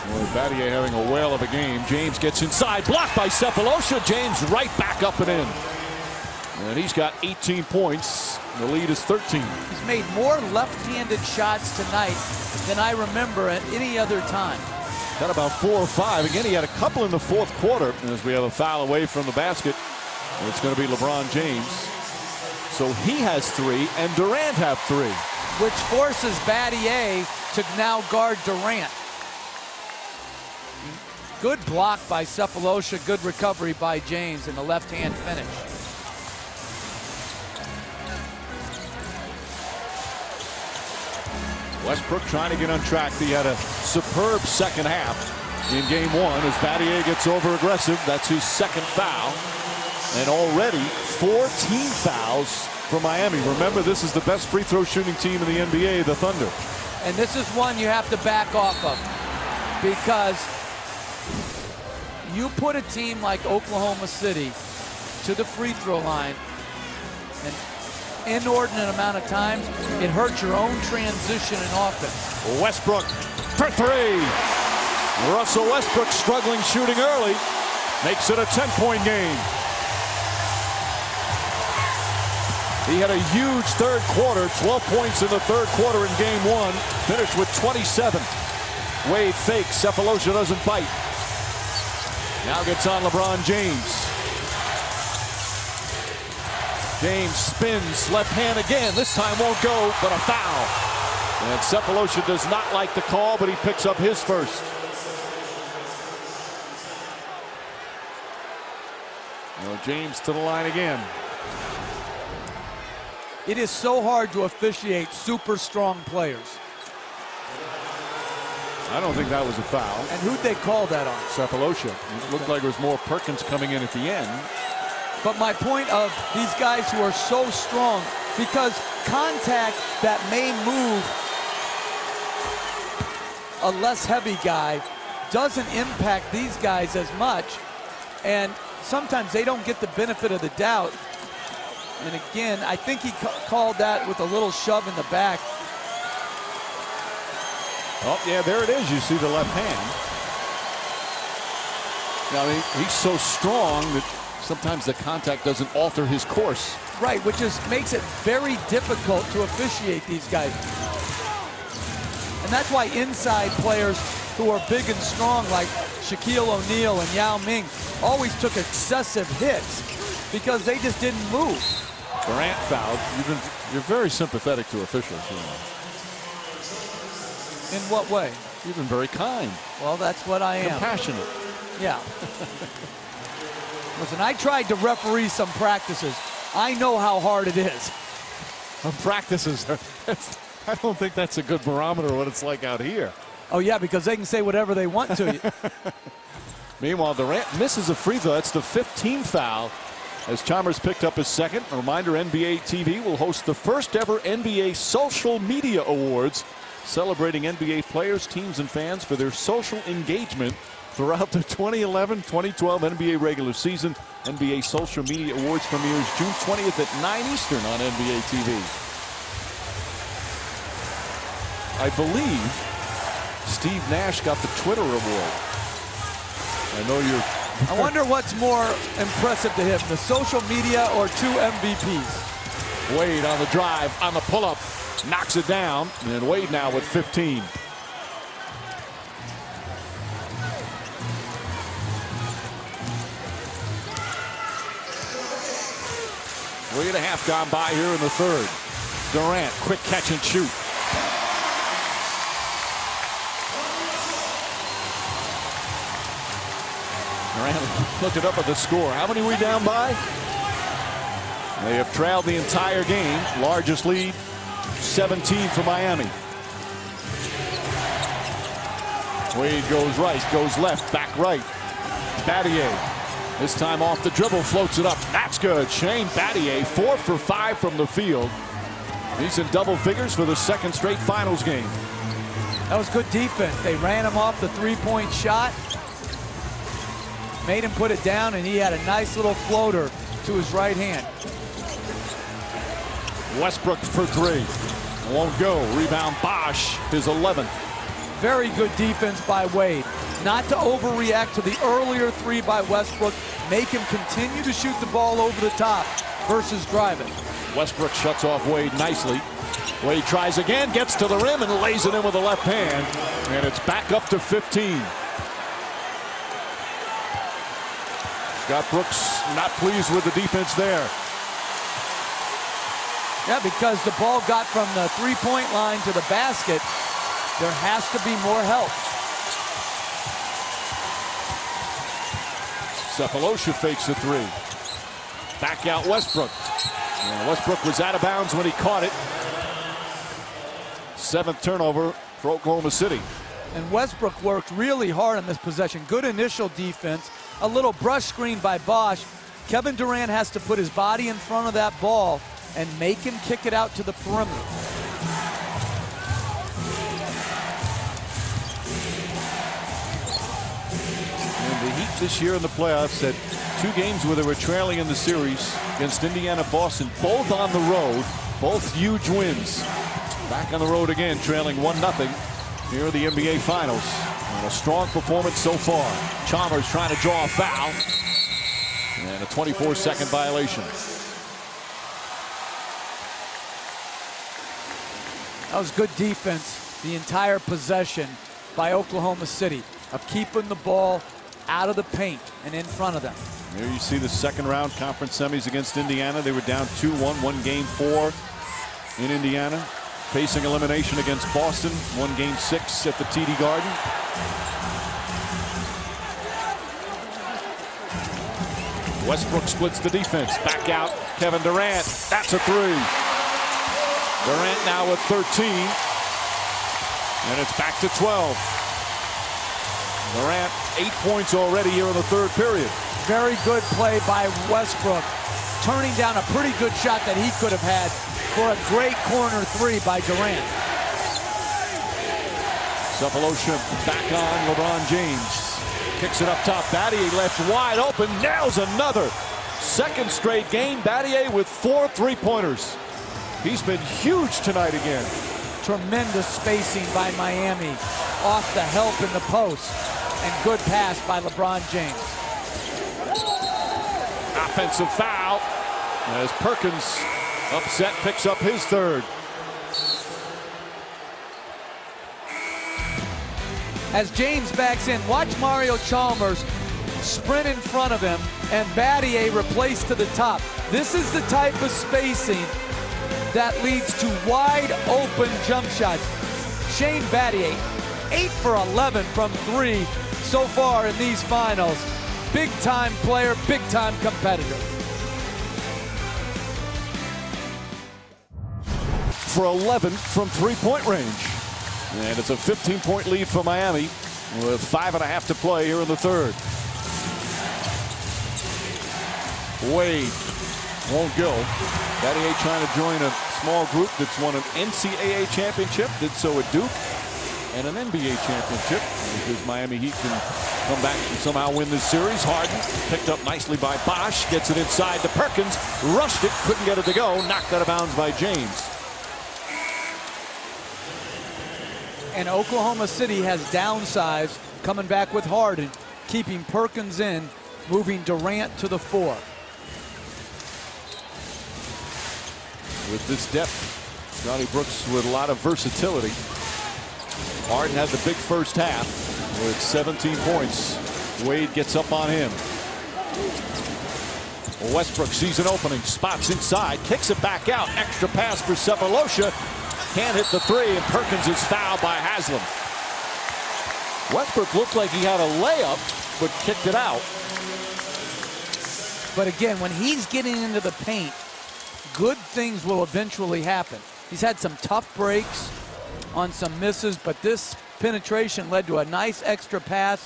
Well, Battier having a whale of a game. James gets inside, blocked by Cephalosha. James right back up and in. And he's got 18 points. The lead is 13. He's made more left-handed shots tonight than I remember at any other time. Got about 4 or 5. Again, he had a couple in the fourth quarter as we have a foul away from the basket. It's going to be LeBron James. So he has 3 and Durant have 3. Which forces Battier to now guard Durant. Good block by Cephalosha, good recovery by James in the left-hand finish. Westbrook trying to get on track. He had a superb second half in game 1 as Battier gets over aggressive. That's his second foul. And already 14 fouls for Miami. Remember, this is the best free throw shooting team in the NBA, the Thunder. And this is one you have to back off of, because you put a team like Oklahoma City to the free throw line an inordinate amount of times, it hurts your own transition in offense. Westbrook for 3. Russell Westbrook struggling shooting early. Makes it a 10-point game. He had a huge third quarter, 12 points in the third quarter in game 1. Finished with 27. Wade fakes, Cephalosha doesn't bite. Now gets on LeBron James. James spins, left hand again. This time won't go, but a foul. And Cephalosha does not like the call, but he picks up his first. Well, James to the line again. It is so hard to officiate super strong players. I don't think that was a foul. And who'd they call that on? Cephalosha. It looked like it was more Perkins coming in at the end. But my point of these guys who are so strong, because contact that may move a less heavy guy doesn't impact these guys as much. And sometimes they don't get the benefit of the doubt. And again, I think he called that with a little shove in the back. Oh, yeah, there it is. You see the left hand. Now, he's so strong that sometimes the contact doesn't alter his course. Right, which makes it very difficult to officiate these guys. And that's why inside players who are big and strong, like Shaquille O'Neal and Yao Ming, always took excessive hits because they just didn't move. Durant fouled. You're very sympathetic to officials. You know. In what way? You've been very kind. Well, that's what I am. Compassionate. Yeah. Listen, I tried to referee some practices. I know how hard it is. Practices. I don't think that's a good barometer of what it's like out here. Oh, yeah, because they can say whatever they want to you. Meanwhile, Durant misses a free throw. That's the 15th foul as Chalmers picked up his second. A reminder, NBA TV will host the first ever NBA Social Media Awards, celebrating NBA players, teams, and fans for their social engagement throughout the 2011-2012 NBA regular season. NBA Social Media Awards premieres June 20th at 9 Eastern on NBA TV. I believe Steve Nash got the Twitter award. I know you're... I wonder what's more impressive to him, the social media or 2 MVPs. Wade on the drive, on the pull-up, knocks it down, and Wade now with 15. 3.5 gone by here in the third. Durant, quick catch and shoot. Durant looked it up at the score. How many are we down by? They have trailed the entire game. Largest lead, 17 for Miami. Wade goes right, goes left, back right. Battier. This time off the dribble, floats it up. That's good. Shane Battier, 4 for 5 from the field. He's in double figures for the second straight finals game. That was good defense. They ran him off the three-point shot, made him put it down, and he had a nice little floater to his right hand. Westbrook for 3. Won't go. Rebound Bosch, his 11th. Very good defense by Wade. Not to overreact to the earlier 3 by Westbrook. Make him continue to shoot the ball over the top versus driving. Westbrook shuts off Wade nicely. Wade tries again, gets to the rim, and lays it in with the left hand. And it's back up to 15. Scott Brooks not pleased with the defense there. Yeah, because the ball got from the three-point line to the basket. There has to be more help. Cephalosha fakes a 3. Back out Westbrook. And Westbrook was out of bounds when he caught it. 7th turnover for Oklahoma City. And Westbrook worked really hard on this possession. Good initial defense. A little brush screen by Bosch. Kevin Durant has to put his body in front of that ball and make him kick it out to the perimeter. And the Heat this year in the playoffs had 2 games where they were trailing in the series against Indiana, Boston, both on the road, both huge wins. Back on the road again, trailing 1-0 here in the NBA Finals. And a strong performance so far. Chalmers trying to draw a foul. And a 24-second violation. That was good defense the entire possession by Oklahoma City of keeping the ball out of the paint and in front of them. Here you see the second round conference semis against Indiana. They were down 2-1, won game 4 in Indiana. Facing elimination against Boston, won game 6 at the TD Garden. Westbrook splits the defense. Back out Kevin Durant. That's a 3. Durant now with 13. And it's back to 12. Durant 8 points already here in the third period. Very good play by Westbrook, turning down a pretty good shot that he could have had for a great corner 3 by Durant. Cephalosha back on LeBron James. Kicks it up top. Battier left wide open. Nails another. Second straight game. Battier with 4 3-pointers. He's been huge tonight again. Tremendous spacing by Miami off the help in the post. And good pass by LeBron James. Offensive foul as Perkins upset picks up his 3rd. As James backs in, watch Mario Chalmers sprint in front of him and Battier replaced to the top. This is the type of spacing that leads to wide open jump shots. Shane Battier, 8 for 11 from 3 so far in these finals. Big time player, big time competitor. For 11 from 3-point range. And it's a 15-point lead for Miami with 5.5 to play here in the third. Wade won't go. Battier trying to join a small group that's won an NCAA championship, did so at Duke, and an NBA championship, because Miami Heat can come back and somehow win this series. Harden picked up nicely by Bosch, gets it inside to Perkins, rushed it, couldn't get it to go, knocked out of bounds by James. And Oklahoma City has downsized, coming back with Harden, keeping Perkins in, moving Durant to the 4. With this depth, Scotty Brooks with a lot of versatility. Harden had the big first half with 17 points. Wade gets up on him. Westbrook sees an opening, spots inside, kicks it back out. Extra pass for Sefolosha. Can't hit the 3, and Perkins is fouled by Haslam. Westbrook looked like he had a layup, but kicked it out. But again, when he's getting into the paint, good things will eventually happen. He's had some tough breaks on some misses, but this penetration led to a nice extra pass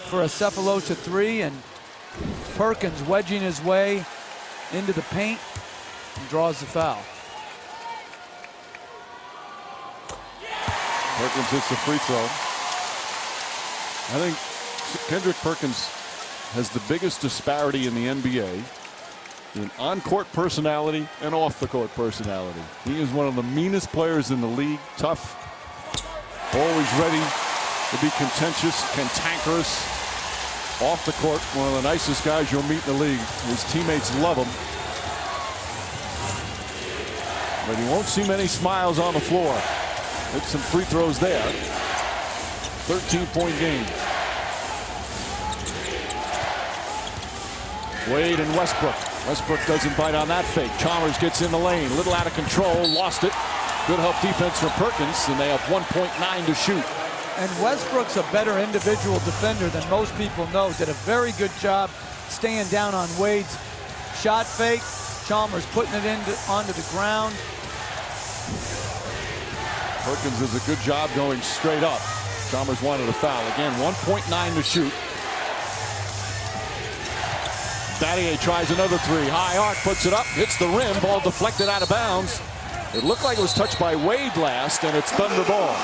for a Sefolosha 3, and Perkins wedging his way into the paint and draws the foul. Perkins hits the free throw. I think Kendrick Perkins has the biggest disparity in the NBA in on-court personality and off-the-court personality. He is one of the meanest players in the league, tough, always ready to be contentious, cantankerous. Off the court, one of the nicest guys you'll meet in the league. His teammates love him. But he won't see many smiles on the floor. Hit some free throws there. 13-point game. Wade and Westbrook. Westbrook doesn't bite on that fake. Chalmers gets in the lane. A little out of control. Lost it. Good help defense from Perkins, and they have 1.9 to shoot. And Westbrook's a better individual defender than most people know. Did a very good job staying down on Wade's shot fake. Chalmers putting it onto the ground. Perkins does a good job going straight up. Chalmers wanted a foul. Again, 1.9 to shoot. Battier tries another 3. High arc, puts it up, hits the rim. Ball deflected out of bounds. It looked like it was touched by Wade last, and it's Thunder ball.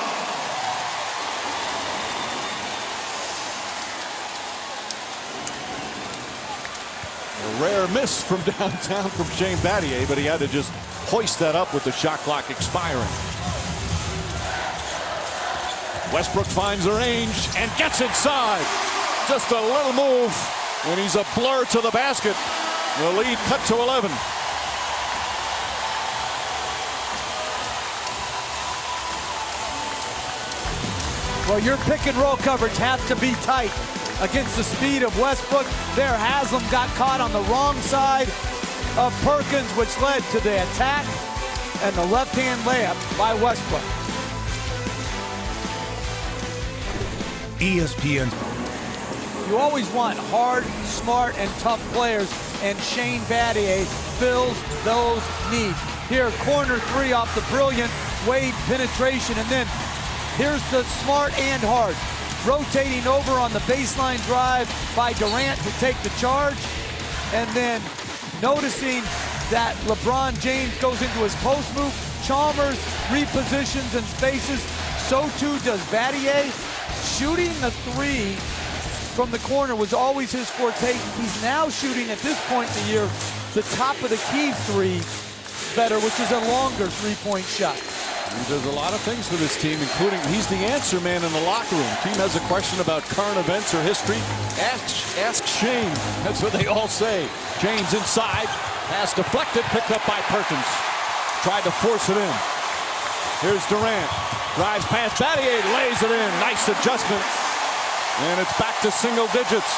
A rare miss from downtown from Shane Battier, but he had to just hoist that up with the shot clock expiring. Westbrook finds the range and gets inside. Just a little move, and he's a blur to the basket. The lead cut to 11. Well, your pick and roll coverage has to be tight against the speed of Westbrook. There, Haslam got caught on the wrong side of Perkins, which led to the attack and the left-hand layup by Westbrook. ESPN. You always want hard, smart, and tough players, and Shane Battier fills those needs. Here, corner 3 off the brilliant Wade penetration, and then here's the smart and hard. Rotating over on the baseline drive by Durant to take the charge, and then noticing that LeBron James goes into his post move. Chalmers repositions and spaces. So too does Battier. Shooting the 3 from the corner was always his forte. He's now shooting at this point in the year the top of the key 3 better, which is a longer 3-point shot. He does a lot of things for this team, including he's the answer man in the locker room. Team has a question about current events or history. Ask Shane. That's what they all say. James inside. Pass deflected. Picked up by Perkins. Tried to force it in. Here's Durant. Drives past Battier. Lays it in. Nice adjustment. And it's back to single digits.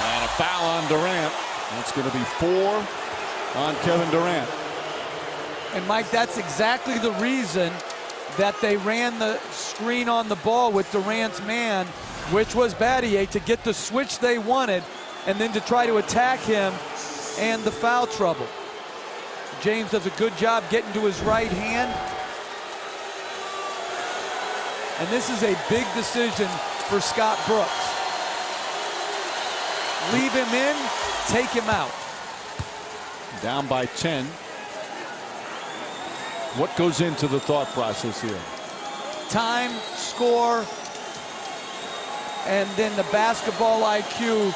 And a foul on Durant. That's going to be 4 on Kevin Durant. And Mike, that's exactly the reason that they ran the screen on the ball with Durant's man. which was Battier, to get the switch they wanted and then to try to attack him and the foul trouble. James does a good job getting to his right hand. And this is a big decision for Scott Brooks. Leave him in, take him out. Down by 10. What goes into the thought process here? Time, score, and then the basketball IQ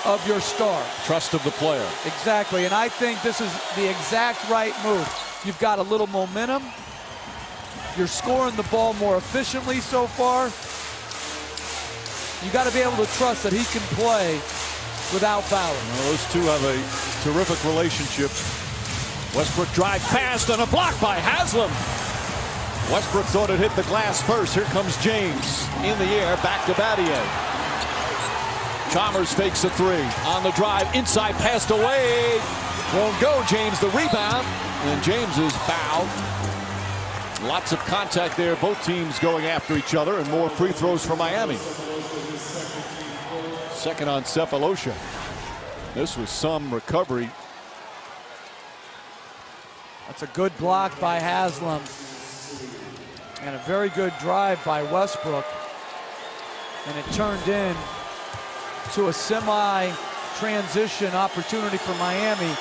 of your star. Trust of the player. Exactly, and I think this is the exact right move. You've got a little momentum. You're scoring the ball more efficiently so far. You got to be able to trust that he can play without fouling. Well, those two have a terrific relationship. Westbrook drives past and a block by Haslam. Westbrook thought it hit the glass first. Here comes James in the air, back to Battier. Chalmers fakes a three. On the drive, inside, passed away. Won't go. James the rebound. And James is fouled. Lots of contact there. Both teams going after each other, and more free throws for Miami. Second on Cephalosha. This was some recovery. That's a good block by Haslam. And a very good drive by Westbrook. And it turned in to a semi-transition opportunity for Miami.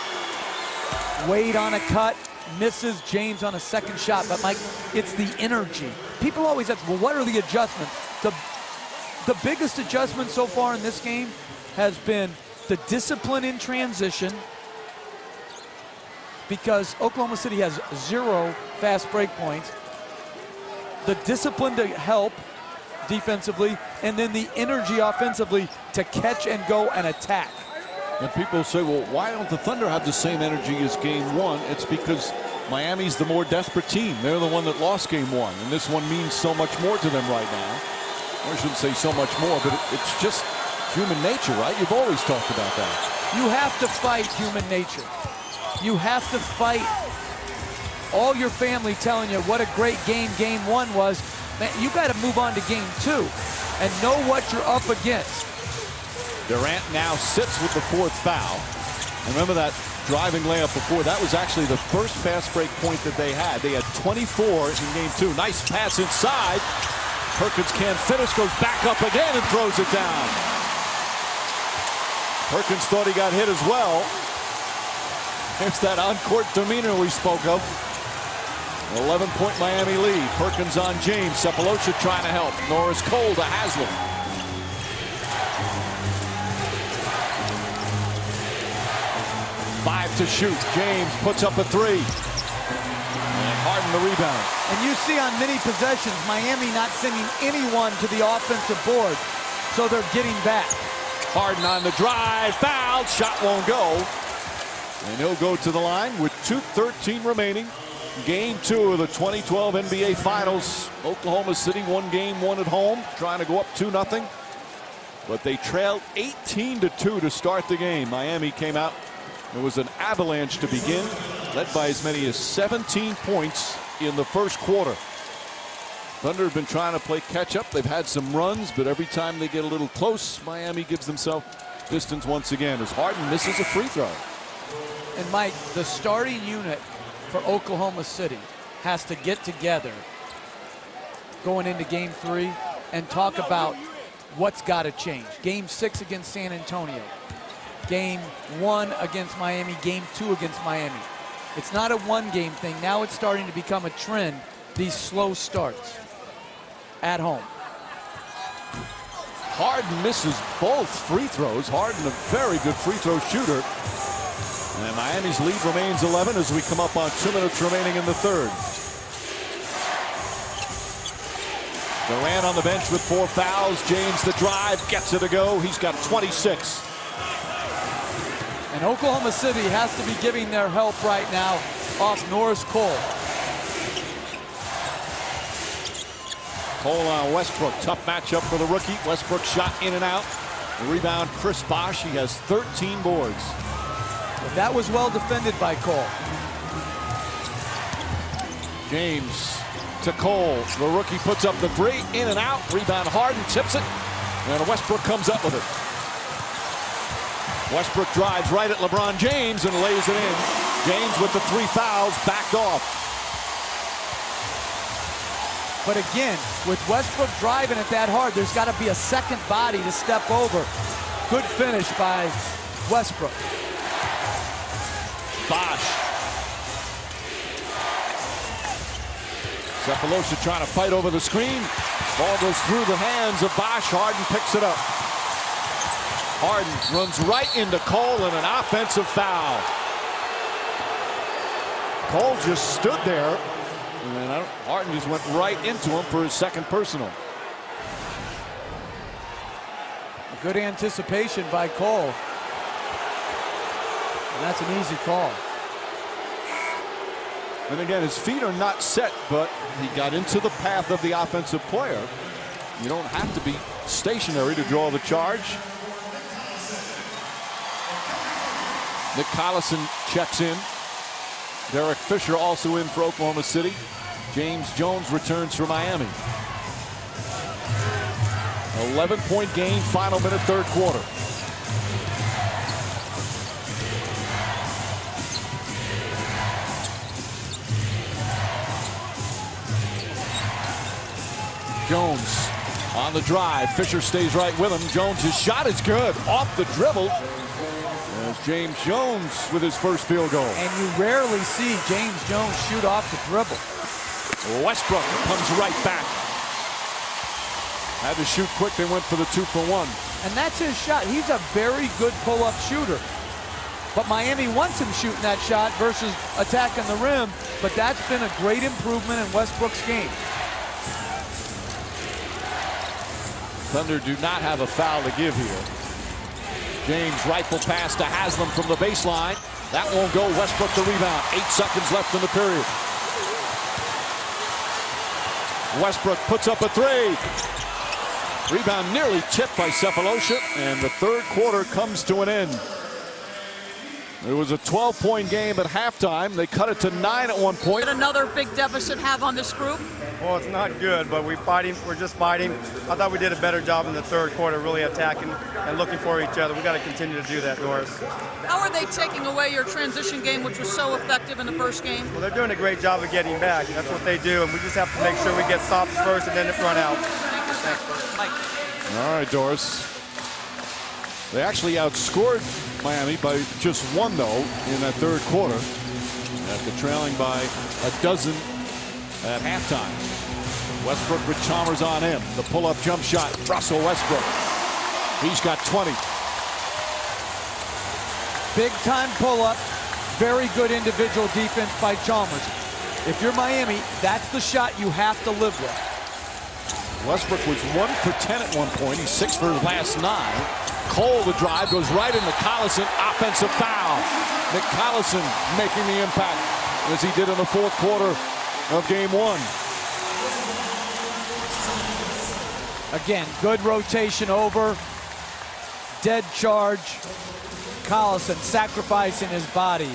Wade on a cut, misses. James on a second shot. But Mike, it's the energy. People always ask, well, what are the adjustments? The biggest adjustment so far in this game has been the discipline in transition, because Oklahoma City has 0 fast break points. The discipline to help defensively, and then the energy offensively to catch and go and attack. And people say, well, why don't the Thunder have the same energy as game one? It's because Miami's the more desperate team. They're the one that lost game one, and this one means so much more to them right now. I shouldn't say so much more, but it's just human nature, right? You've always talked about that. You have to fight human nature. You have to fight all your family telling you what a great game one was. Man, you got to move on to game two and know what you're up against. Durant now sits with the 4th foul. Remember that driving layup before? That was actually the first fast break point that they had. They had 24 in game two. Nice pass inside. Perkins can't finish, goes back up again and throws it down. Perkins thought he got hit as well. There's that on-court demeanor we spoke of. 11-point Miami lead. Perkins on James. Cephalosha trying to help. Norris Cole to Haslam. Five to shoot. James puts up a three. And Harden the rebound. And you see on many possessions, Miami not sending anyone to the offensive board, so they're getting back. Harden on the drive, fouled, shot won't go. And he'll go to the line with 2:13 remaining. Game two of the 2012 NBA Finals. Oklahoma City won game one at home, trying to go up 2-0. But they trailed 18-2 to start the game. Miami came out. It was an avalanche to begin, led by as many as 17 points in the first quarter. Thunder have been trying to play catch up. They've had some runs, but every time they get a little close, Miami gives themselves distance once again as Harden misses a free throw. And Mike, the starting unit for Oklahoma City has to get together going into game three and talk about what's got to change. Game 6 against San Antonio. Game 1 against Miami. Game 2 against Miami. It's not a one-game thing. Now it's starting to become a trend, these slow starts at home. Harden misses both free throws. Harden, a very good free throw shooter. And Miami's lead remains 11 as we come up on 2 minutes remaining in the third. Durant on the bench with 4 fouls. James the drive, gets it to go. He's got 26. And Oklahoma City has to be giving their help right now off Norris Cole. Cole on Westbrook. Tough matchup for the rookie. Westbrook shot in and out. The rebound, Chris Bosh. He has 13 boards. But that was well defended by Cole. James to Cole. The rookie puts up the three. In and out. Rebound Harden. Tips it. And Westbrook comes up with it. Westbrook drives right at LeBron James and lays it in. James with the 3 fouls, backed off. But again, with Westbrook driving it that hard, there's got to be a second body to step over. Good finish by Westbrook. Bosh. Cephalosha trying to fight over the screen. Ball goes through the hands of Bosh. Harden picks it up. Harden runs right into Cole and an offensive foul. Cole just stood there, and Harden just went right into him for his second personal. A good anticipation by Cole. And that's an easy call. And again, his feet are not set, but he got into the path of the offensive player. You don't have to be stationary to draw the charge. Nick Collison checks in. Derek Fisher also in for Oklahoma City. James Jones returns for Miami. 11-point game, final minute, third quarter. Jones on the drive. Fisher stays right with him. Jones' shot is good. Off the dribble. There's James Jones with his first field goal. And you rarely see James Jones shoot off the dribble. Westbrook comes right back. Had to shoot quick. They went for the 2-for-1. And that's his shot. He's a very good pull-up shooter. But Miami wants him shooting that shot versus attacking the rim. But that's been a great improvement in Westbrook's game. Thunder do not have a foul to give here. James rifle pass to Haslam from the baseline. That won't go. Westbrook the rebound. 8 seconds left in the period. Westbrook puts up a 3. Rebound nearly tipped by Cephalosha, and the third quarter comes to an end. It was a 12-point game at halftime. They cut it to 9 at one point. Did another big deficit have on this group? Well, it's not good, but we're fighting. We're just fighting. I thought we did a better job in the third quarter, really attacking and looking for each other. We got to continue to do that, Doris. How are they taking away your transition game, which was so effective in the first game? Well, they're doing a great job of getting back. That's what they do, and we just have to make sure we get stops first and then run out. Mike. All right, Doris. They actually outscored Miami by just 1, though, in that third quarter, after trailing by a dozen at halftime. Westbrook with Chalmers on him. The pull-up jump shot. Russell Westbrook. He's got 20. Big-time pull-up. Very good individual defense by Chalmers. If you're Miami, that's the shot you have to live with. Westbrook was 1 for 10 at one point. He's 6 for his last 9. Cole, the drive, goes right into Collison. Offensive foul. Nick Collison making the impact as he did in the fourth quarter of game 1. Again, good rotation over. Dead charge. Collison sacrificing his body.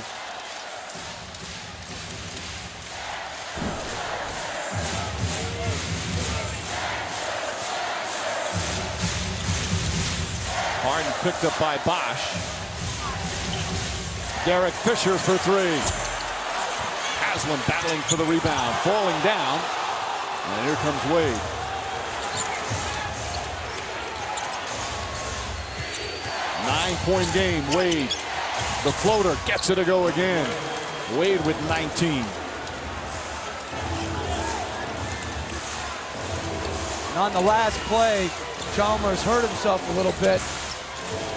Harden picked up by Bosh. Derek Fisher for 3. Haslam battling for the rebound, falling down. And here comes Wade. Nine-point game. Wade, the floater, gets it to go again. Wade with 19. And on the last play, Chalmers hurt himself a little bit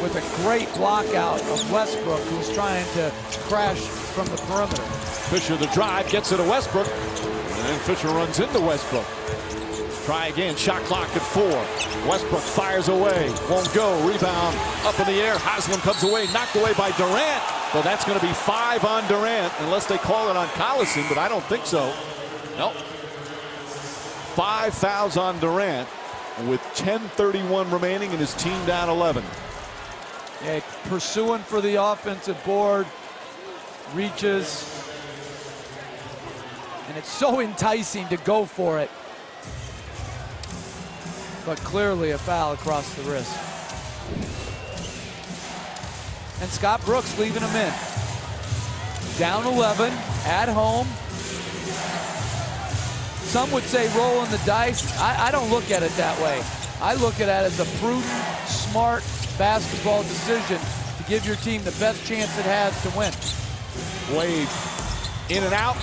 with a great block out of Westbrook, who's trying to crash from the perimeter. Fisher the drive, gets it to Westbrook, and then Fisher runs into Westbrook. Try again, shot clock at 4. Westbrook fires away, won't go, rebound up in the air. Haslam comes away, knocked away by Durant. But that's going to be 5 on Durant, unless they call it on Collison, but I don't think so. Nope. 5 fouls on Durant with 10:31 remaining and his team down 11. Yeah, pursuing for the offensive board, reaches, and it's so enticing to go for it. but clearly a foul across the wrist. And Scott Brooks leaving him in. Down 11, at home. Some would say rolling the dice. I don't look at it that way. I look at it as a prudent, smart basketball decision to give your team the best chance it has to win. Wade in and out.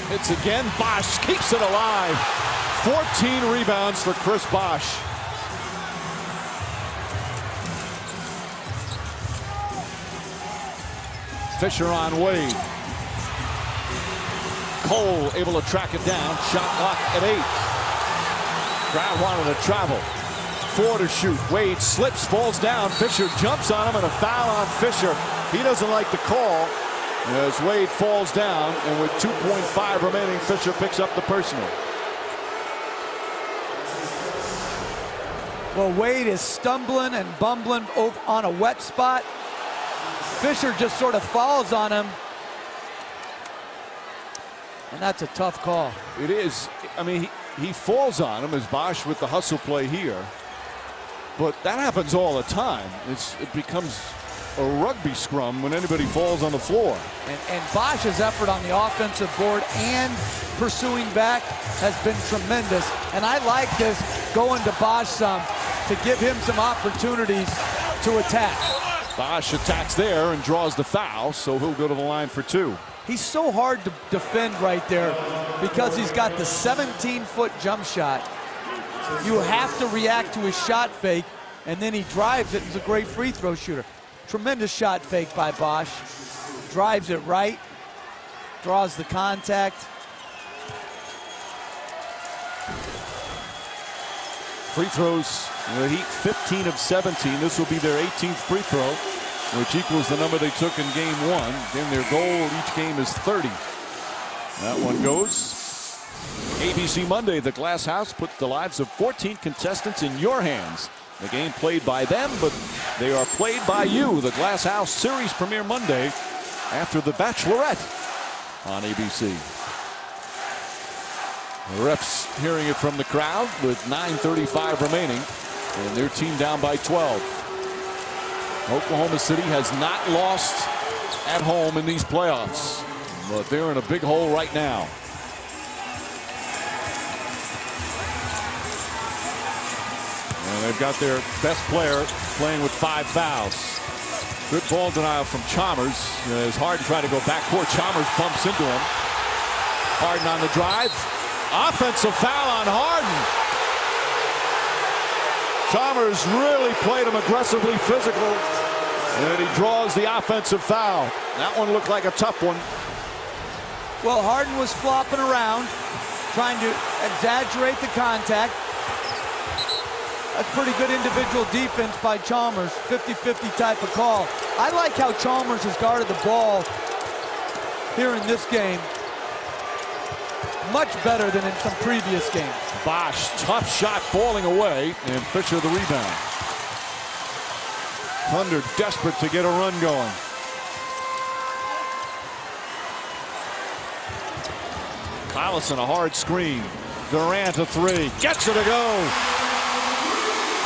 Hits again. Bosch keeps it alive. 14 rebounds for Chris Bosch. Fisher on Wade. Cole able to track it down. Shot clock at 8. Crowd wanted to travel. 4 to shoot. Wade slips, falls down. Fisher jumps on him, and a foul on Fisher. He doesn't like the call as Wade falls down, and with 2.5 remaining, Fisher picks up the personal. Well, Wade is stumbling and bumbling on a wet spot. Fisher just sort of falls on him. And that's a tough call. It is. I mean, he falls on him as Bosch with the hustle play here. But that happens all the time. It becomes a rugby scrum when anybody falls on the floor. And Bosch's effort on the offensive board and pursuing back has been tremendous. And I like this going to Bosch some to give him some opportunities to attack. Bosch attacks there and draws the foul, so he'll go to the line for 2. He's so hard to defend right there because he's got the 17-foot jump shot. You have to react to his shot fake, and then he drives it. He's a great free throw shooter. Tremendous shot fake by Bosch. Drives it right, draws the contact. Free throws, the Heat 15 of 17. This will be their 18th free throw, which equals the number they took in game 1. Again, their goal each game is 30. That one goes. ABC Monday, the Glass House puts the lives of 14 contestants in your hands. The game played by them, but they are played by you. The Glass House series premiere Monday after The Bachelorette on ABC. The refs hearing it from the crowd with 9:35 remaining, and their team down by 12. Oklahoma City has not lost at home in these playoffs, but they're in a big hole right now. And they've got their best player playing with 5 fouls. Good ball denial from Chalmers. It's hard to try to go backcourt. Chalmers bumps into him. Harden on the drive. Offensive foul on Harden. Chalmers really played him aggressively physical, and he draws the offensive foul. That one looked like a tough one. Well, Harden was flopping around, trying to exaggerate the contact. That's pretty good individual defense by Chalmers. 50-50 type of call. I like how Chalmers has guarded the ball here in this game. Much better than in some previous games. Bosch, tough shot falling away, and Fisher the rebound. Thunder desperate to get a run going. Collison, a hard screen. Durant a 3. Gets it to go.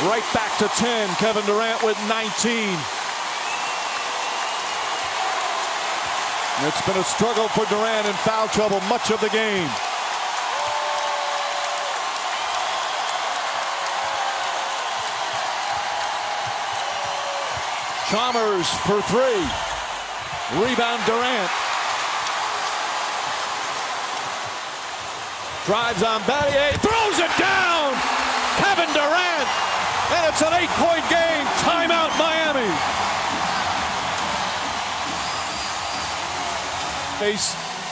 Right back to 10. Kevin Durant with 19. It's been a struggle for Durant in foul trouble much of the game. Chalmers for 3. Rebound Durant. Drives on Battier. Throws it down. Kevin Durant. And it's an 8-point game. Timeout Miami.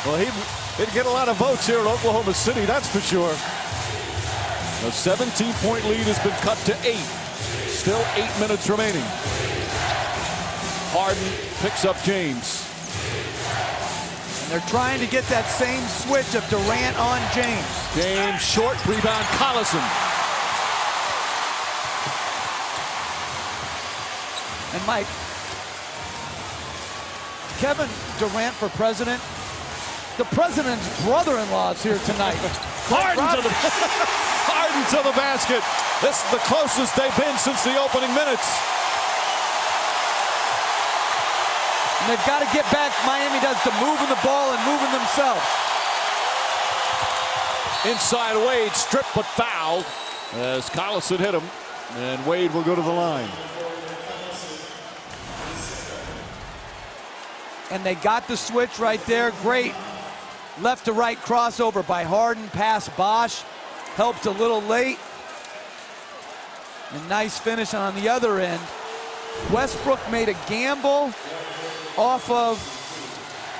Well, he'd get a lot of votes here at Oklahoma City, that's for sure. A 17-point lead has been cut to 8. Still 8 minutes remaining. Harden picks up James. And they're trying to get that same switch of Durant on James. James short, rebound Collison. And Mike, Kevin Durant for president. The president's brother-in-law is here tonight. Harden to the basket. This is the closest they've been since the opening minutes. And they've got to get back, Miami does, to moving the ball and moving themselves. Inside Wade, strip but foul as Collison hit him, and Wade will go to the line. And they got the switch right there. Great left to right crossover by Harden, past Bosch. Helped a little late. And nice finish on the other end. Westbrook made a gamble off of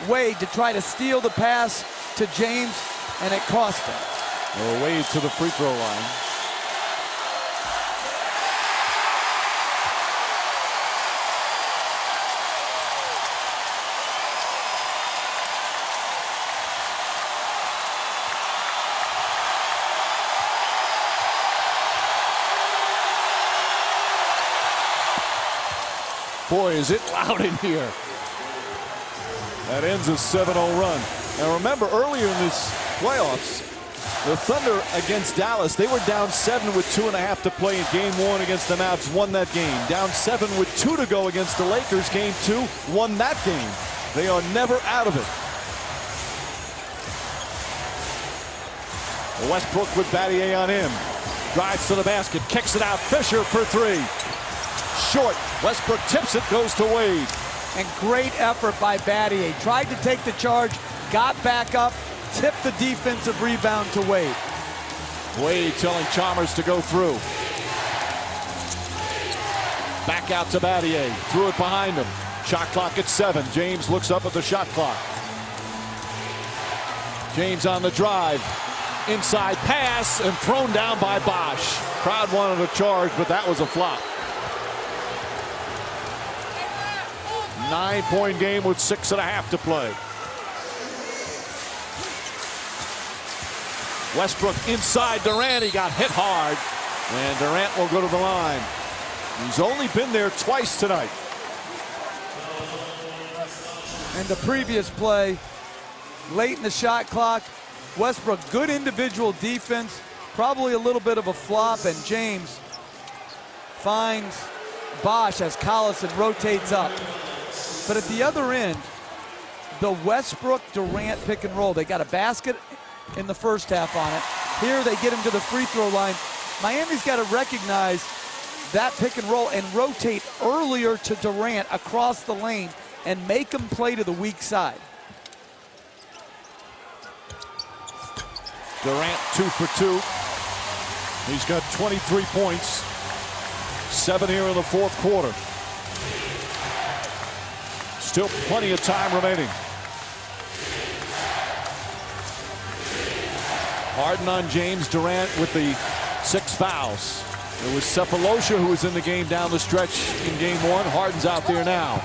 Wade to try to steal the pass to James, and it cost him. Well, Wade to the free throw line. Boy, is it loud in here. That ends a 7-0 run. Now remember, earlier in this playoffs, the Thunder against Dallas, they were down 7 with 2.5 to play in game 1 against the Mavs, won that game. Down 7 with 2 to go against the Lakers, game 2, won that game. They are never out of it. Westbrook with Battier on him. Drives to the basket, kicks it out. Fisher for 3. Short. Westbrook tips it, goes to Wade. And great effort by Battier. Tried to take the charge, got back up, tipped the defensive rebound to Wade. Wade telling Chalmers to go through. Back out to Battier. Threw it behind him. Shot clock at 7. James looks up at the shot clock. James on the drive. Inside pass and thrown down by Bosch. Crowd wanted a charge, but that was a flop. 9-point game with 6.5 to play. Westbrook inside Durant. He got hit hard, and Durant will go to the line. He's only been there twice tonight. And the previous play, late in the shot clock, Westbrook, good individual defense, probably a little bit of a flop, and James finds Bosch as Collison rotates up. But at the other end, the Westbrook-Durant pick and roll, they got a basket in the first half on it. Here they get him to the free throw line. Miami's got to recognize that pick and roll and rotate earlier to Durant across the lane and make him play to the weak side. Durant 2 for 2. He's got 23 points. 7 here in the fourth quarter. Still plenty of time remaining. Harden on James. Durant with the 6 fouls. It was Cephalosha who was in the game down the stretch in game 1. Harden's out there now.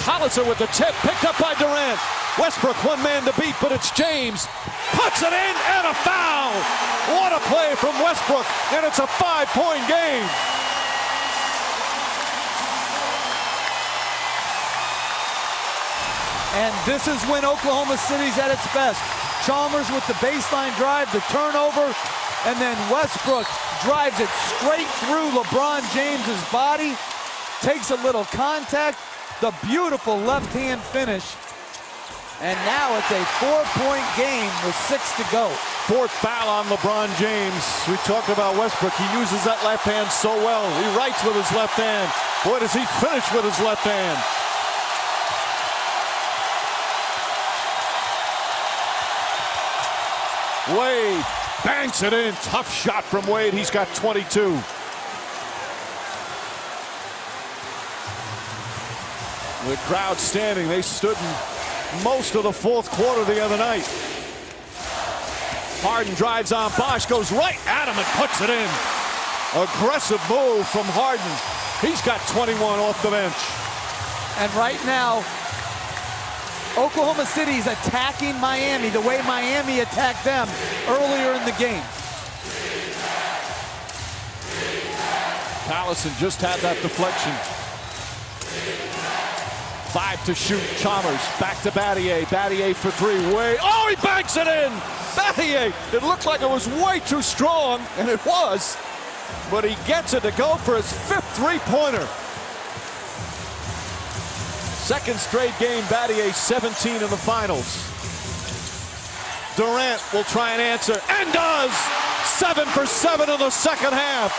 Collison with the tip, picked up by Durant. Westbrook, one man to beat, but it's James. Puts it in, and a foul. What a play from Westbrook, and it's a 5-point game. And this is when Oklahoma City's at its best. Chalmers with the baseline drive, the turnover, and then Westbrook drives it straight through LeBron James's body, takes a little contact, the beautiful left-hand finish, and now it's a 4-point game with 6 to go. 4th foul on LeBron James. We talked about Westbrook. He uses that left hand so well. He writes with his left hand. Boy, does he finish with his left hand. Wade banks it in. Tough shot from Wade. He's got 22. The crowd standing. They stood in most of the fourth quarter the other night. Harden drives on Bosch, goes right at him and puts it in. Aggressive move from Harden. He's got 21 off the bench. And right now, Oklahoma City's attacking Miami the way Miami attacked them earlier in the game. Collison just had that deflection. 5 to shoot. Chalmers back to Battier. Battier for 3. Way. Oh, he banks it in. Battier. It looked like it was way too strong, and it was. but he gets it to go for his 5th three-pointer. Second straight game, Battier 17 in the finals. Durant will try and answer, and does! 7 for 7 in the second half.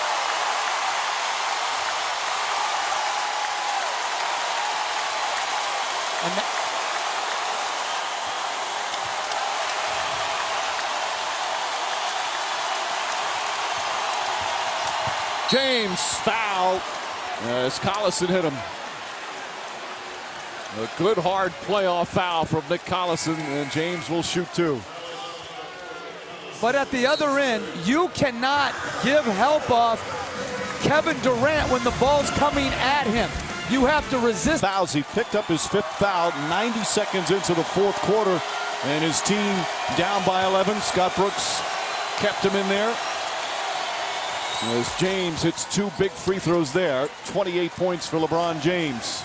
James foul as Collison hit him. A good hard playoff foul from Nick Collison, and James will shoot 2. But at the other end, you cannot give help off Kevin Durant when the ball's coming at him. You have to resist. Fouls. He picked up his 5th foul 90 seconds into the 4th quarter, and his team down by 11. Scott Brooks kept him in there. As James hits 2 big free throws there. 28 points for LeBron James.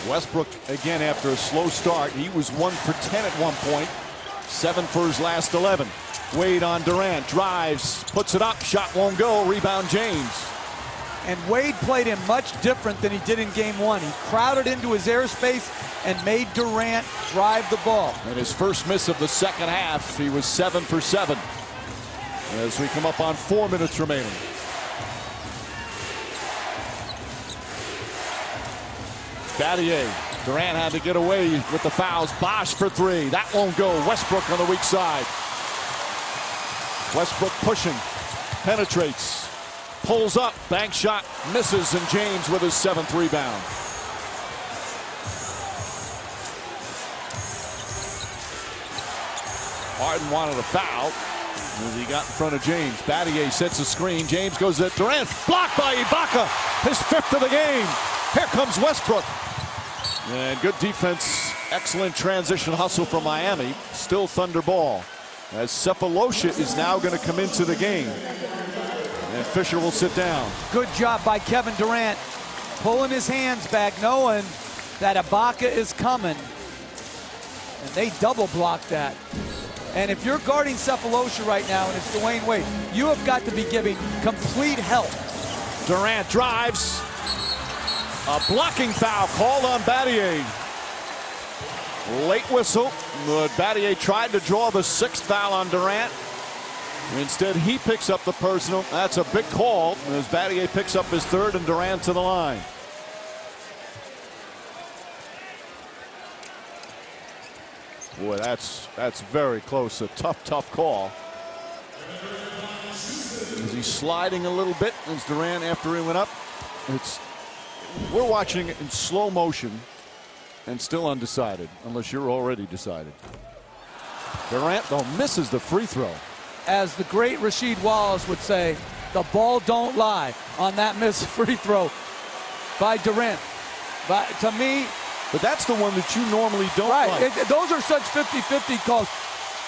Westbrook again after a slow start. He was 1 for 10 at one point. 7 for his last 11. Wade on Durant, drives, puts it up, shot won't go, rebound James. And Wade played him much different than he did in game 1. He crowded into his airspace and made Durant drive the ball. And his first miss of the second half, he was 7 for 7. As we come up on 4 minutes remaining. Battier, Durant had to get away with the fouls. Bosh for 3, that won't go. Westbrook on the weak side. Westbrook pushing, penetrates, pulls up, bank shot, misses, and James with his 7th rebound. Harden wanted a foul as he got in front of James. Battier sets a screen. James goes at Durant, blocked by Ibaka, his 5th of the game. Here comes Westbrook. And good defense, excellent transition hustle from Miami. Still Thunder ball. As Cephalosha is now going to come into the game. And Fisher will sit down. Good job by Kevin Durant, pulling his hands back, knowing that Ibaka is coming. And they double blocked that. And if you're guarding Cephalosha right now and it's Dwayne Wade, you have got to be giving complete help. Durant drives. A blocking foul called on Battier. Late whistle, but Battier tried to draw the 6th foul on Durant. Instead, he picks up the personal. That's a big call as Battier picks up his 3rd and Durant to the line. Boy, that's very close. A tough call. Is he sliding a little bit as Durant after he went up? We're watching it in slow motion and still undecided, unless you're already decided. Durant, though, misses the free throw. As the great Rasheed Wallace would say, the ball don't lie on that missed free throw by Durant. But to me... But that's the one that you normally don't like. Those are such 50-50 calls.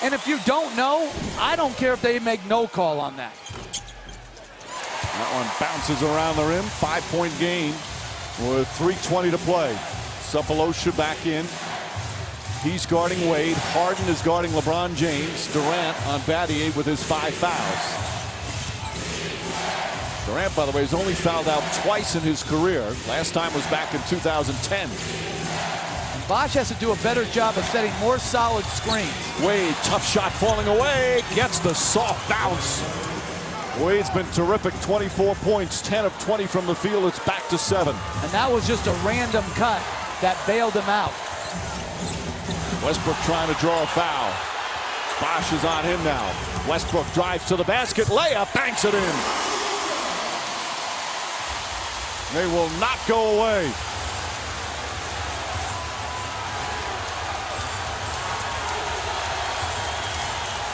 And if you don't know, I don't care if they make no call on that. That one bounces around the rim. 5-point game with 3:20 to play. Cephalosha back in. He's guarding Wade. Harden is guarding LeBron James. Durant on Battier with his 5 fouls. Durant, by the way, has only fouled out twice in his career. Last time was back in 2010. And Bosh has to do a better job of setting more solid screens. Wade, tough shot falling away. Gets the soft bounce. Wade's been terrific. 24 points, 10 of 20 from the field. It's back to 7. And that was just a random cut that bailed him out. Westbrook trying to draw a foul. Bosh is on him now. Westbrook drives to the basket. Layup, banks it in. They will not go away.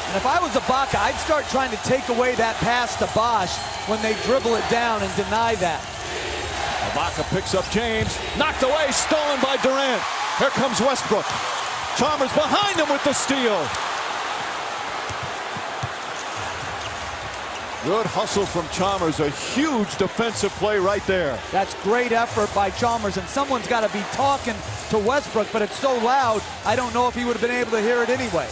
And if I was Ibaka, I'd start trying to take away that pass to Bosh when they dribble it down and deny that. Ibaka picks up James. Knocked away, stolen by Durant. Here comes Westbrook. Chalmers behind him with the steal. Good hustle from Chalmers. A huge defensive play right there. That's great effort by Chalmers, and someone's got to be talking to Westbrook, but it's so loud, I don't know if he would have been able to hear it anyway.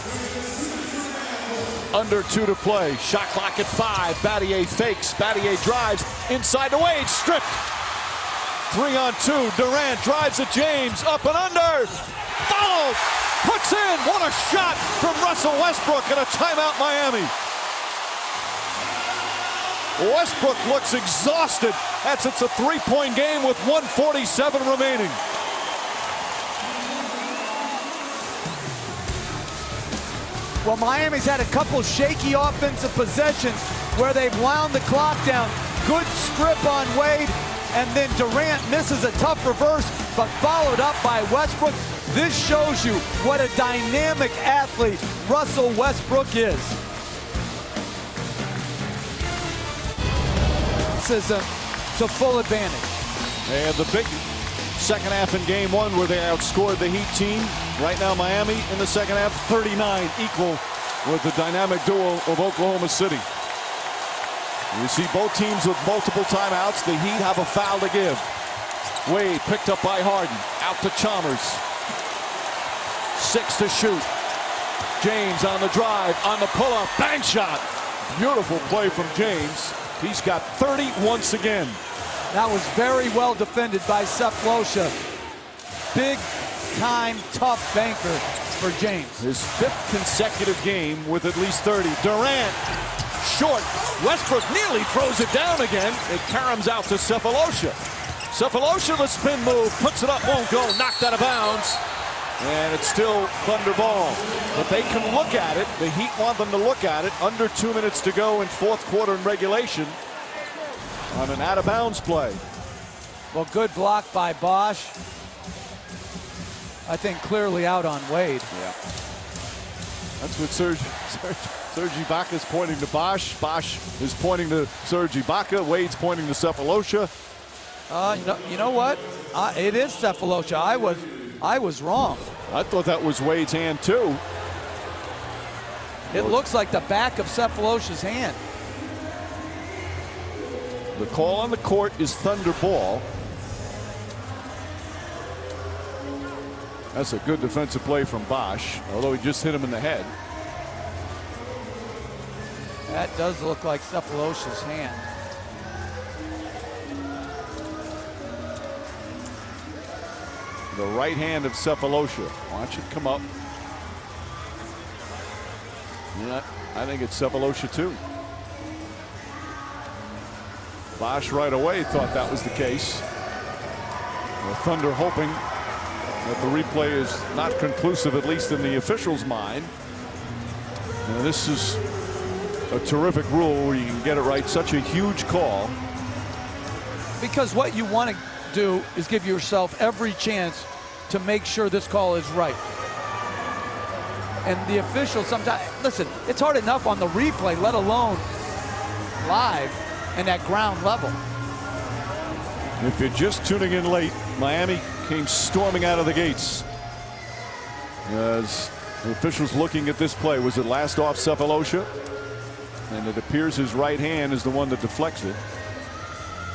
Under 2 to play. Shot clock at 5. Battier fakes. Battier drives inside to Wade. Stripped. 3 on 2. Durant drives at James. Up and under. Fouled. Puts in. What a shot from Russell Westbrook, and a timeout Miami. Westbrook looks exhausted. It's a 3-point game with 1:47 remaining. Well, Miami's had a couple shaky offensive possessions where they've wound the clock down. Good strip on Wade, and then Durant misses a tough reverse, but followed up by Westbrook. This shows you what a dynamic athlete Russell Westbrook is. To full advantage. They had the big second half in game 1 where they outscored the Heat team. Right now, Miami in the second half, 39 equal with the dynamic duo of Oklahoma City. You see both teams with multiple timeouts. The Heat have a foul to give. Wade picked up by Harden. Out to Chalmers. 6 to shoot. James on the drive, on the pull-up, bang shot. Beautiful play from James. He's got 30 once again. That was very well defended by Cephalosha. Big time, tough banker for James. His 5th consecutive game with at least 30. Durant, short. Westbrook nearly throws it down again. It caroms out to Cephalosha. Cephalosha, the spin move, puts it up, won't go, knocked out of bounds. And it's still Thunder ball. But they can look at it. The Heat want them to look at it. Under 2 minutes to go in 4th quarter in regulation on an out-of-bounds play. Well, good block by Bosch. I think clearly out on Wade. Yeah. That's what Serge Ibaka is pointing to Bosch. Bosch is pointing to Serge Ibaka. Wade's pointing to Cephalosha. You know what? It is Cephalosha. I was wrong. I thought that was Wade's hand too. It looks like the back of Cephalosha's hand. The call on the court is Thunder ball. That's a good defensive play from Bosch, although he just hit him in the head. That does look like Cephalosha's hand. The right hand of Cephalosha. Watch it come up. Yeah, I think it's Cephalosha too. Bosch right away thought that was the case. The Thunder hoping that the replay is not conclusive, at least in the official's mind. And this is a terrific rule where you can get it right. Such a huge call. Because what you want to do is give yourself every chance to make sure this call is right. And the official sometimes, listen, it's hard enough on the replay, let alone live and at ground level. If you're just tuning in late, Miami came storming out of the gates. As the officials looking at this play, was it last off Cephalosha? And it appears his right hand is the one that deflects it.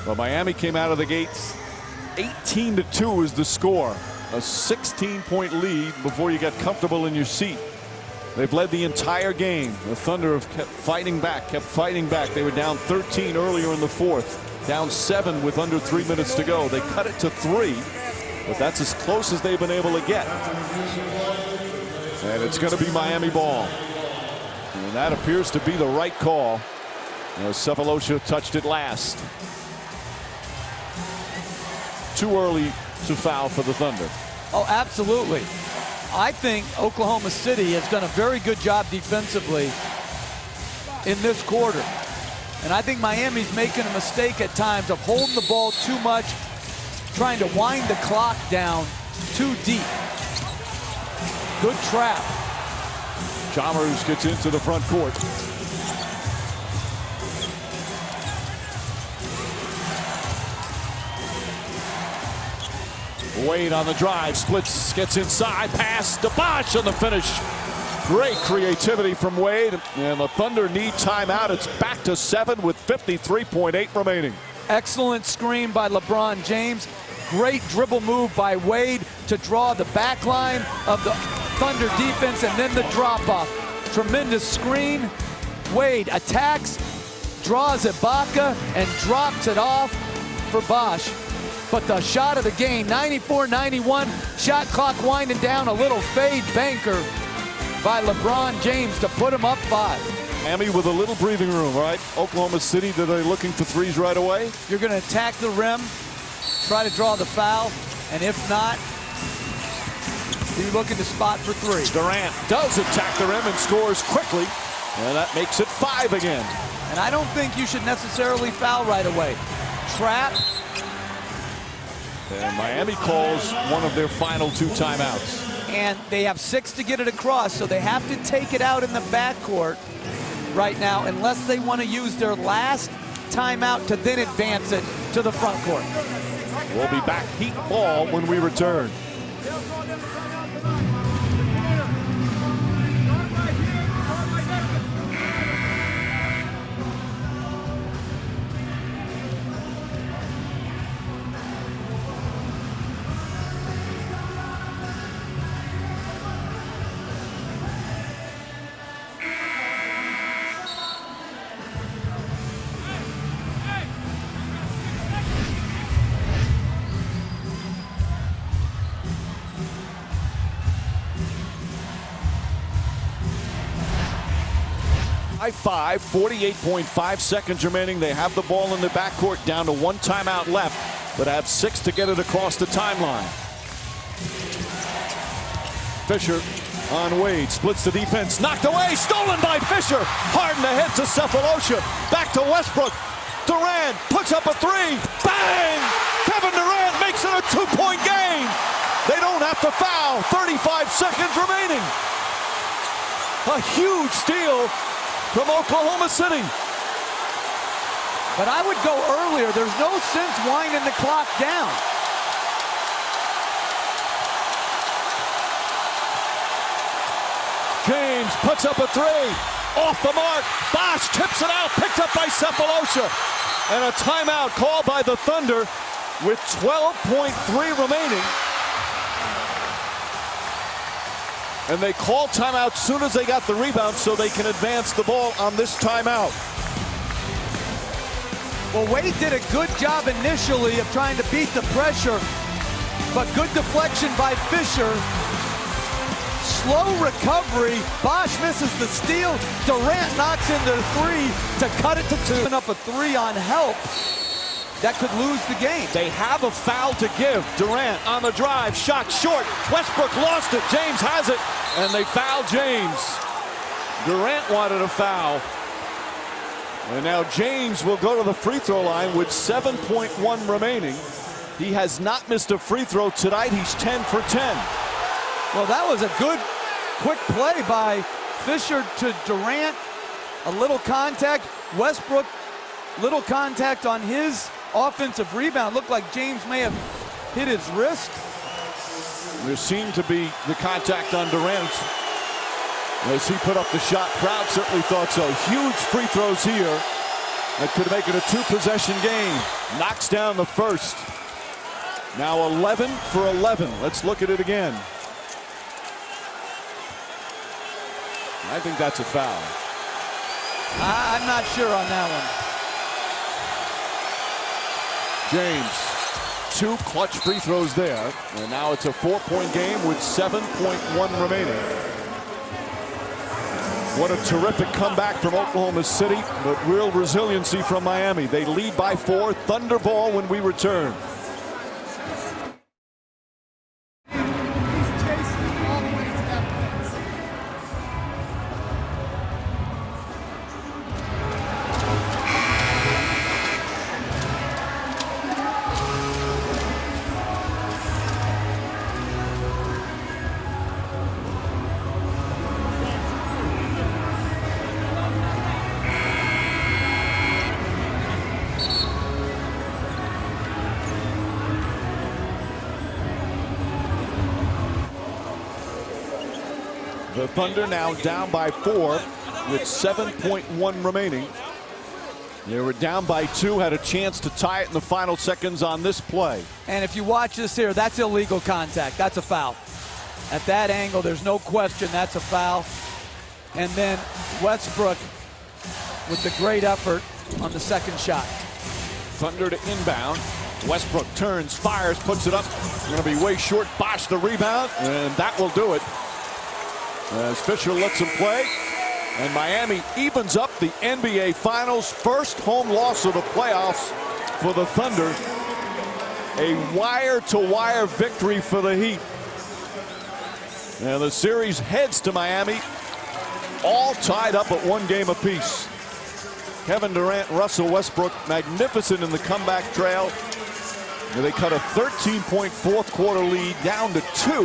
But Miami came out of the gates. 18-2 is the score. A 16-point lead before you get comfortable in your seat. They've led the entire game. The Thunder have kept fighting back. They were down 13 earlier in the 4th. Down 7 with under 3 minutes to go. They cut it to 3, but that's as close as they've been able to get. And it's going to be Miami ball. And that appears to be the right call. Cephalosha touched it last. Too early to foul for the Thunder. Oh, absolutely. I think Oklahoma City has done a very good job defensively in this quarter. And I think Miami's making a mistake at times of holding the ball too much, trying to wind the clock down too deep. Good trap. Chalmers gets into the front court. Wade on the drive, splits, gets inside, pass to Bosch on the finish. Great creativity from Wade, and the Thunder need timeout. It's back to 7 with 53.8 remaining. Excellent screen by LeBron James. Great dribble move by Wade to draw the back line of the Thunder defense, and then the drop-off. Tremendous screen. Wade attacks, draws Ibaka, and drops it off for Bosh. But the shot of the game, 94-91, shot clock winding down, a little fade banker by LeBron James to put him up 5. Miami with a little breathing room, right? Oklahoma City, are they looking for threes right away? You're going to attack the rim, try to draw the foul, and if not, you're looking to spot for 3. Durant does attack the rim and scores quickly, and that makes it 5 again. And I don't think you should necessarily foul right away. Trap. And Miami calls one of their final 2 timeouts. And they have 6 to get it across, so they have to take it out in the backcourt right now unless they want to use their last timeout to then advance it to the front court. We'll be back Heat ball when we return. By 5, 48.5 seconds remaining. They have the ball in the backcourt, down to 1 timeout left, but have 6 to get it across the timeline. Fisher on Wade, splits the defense, knocked away, stolen by Fisher. Harden ahead to Cephalosha, back to Westbrook. Durant puts up a 3, bang! Kevin Durant makes it a 2-point game. They don't have to foul, 35 seconds remaining. A huge steal from Oklahoma City. But I would go earlier. There's no sense winding the clock down. James puts up a 3. Off the mark. Bosh tips it out. Picked up by Cephalosha. And a timeout called by the Thunder with 12.3 remaining. And they call timeout as soon as they got the rebound so they can advance the ball on this timeout. Well, Wade did a good job initially of trying to beat the pressure, but good deflection by Fisher. Slow recovery. Bosh misses the steal. Durant knocks into 3 to cut it to 2. Up a 3 on help. That could lose the game. They have a foul to give. Durant on the drive, shot short. Westbrook lost it. James has it, and they foul James. Durant wanted a foul. And now James will go to the free throw line with 7.1 remaining. He has not missed a free throw tonight. He's 10 for 10. Well, that was a good, quick play by Fisher to Durant. A little contact. Westbrook, little contact on his offensive rebound. Looked like James may have hit his wrist. There seemed to be the contact on Durant as he put up the shot. Crowd certainly thought so. Huge free throws here. That could make it a 2-possession game. Knocks down the first. Now 11 for 11. Let's look at it again. I think that's a foul. I'm not sure on that one. James, 2 clutch free throws there. And now it's a 4-point game with 7.1 remaining. What a terrific comeback from Oklahoma City, but real resiliency from Miami. They lead by 4. Thunder ball when we return. The Thunder now down by 4 with 7.1 remaining. They were down by 2, had a chance to tie it in the final seconds on this play. And if you watch this here, that's illegal contact. That's a foul. At that angle, there's no question that's a foul. And then Westbrook with the great effort on the second shot. Thunder to inbound. Westbrook turns, fires, puts it up. Going to be way short. Bosh the rebound, and that will do it. As Fisher lets him play. And Miami evens up the NBA Finals. First home loss of the playoffs for the Thunder. A wire-to-wire victory for the Heat. And the series heads to Miami, all tied up at 1 game apiece. Kevin Durant, Russell Westbrook, magnificent in the comeback trail. They cut a 13-point fourth quarter lead down to 2.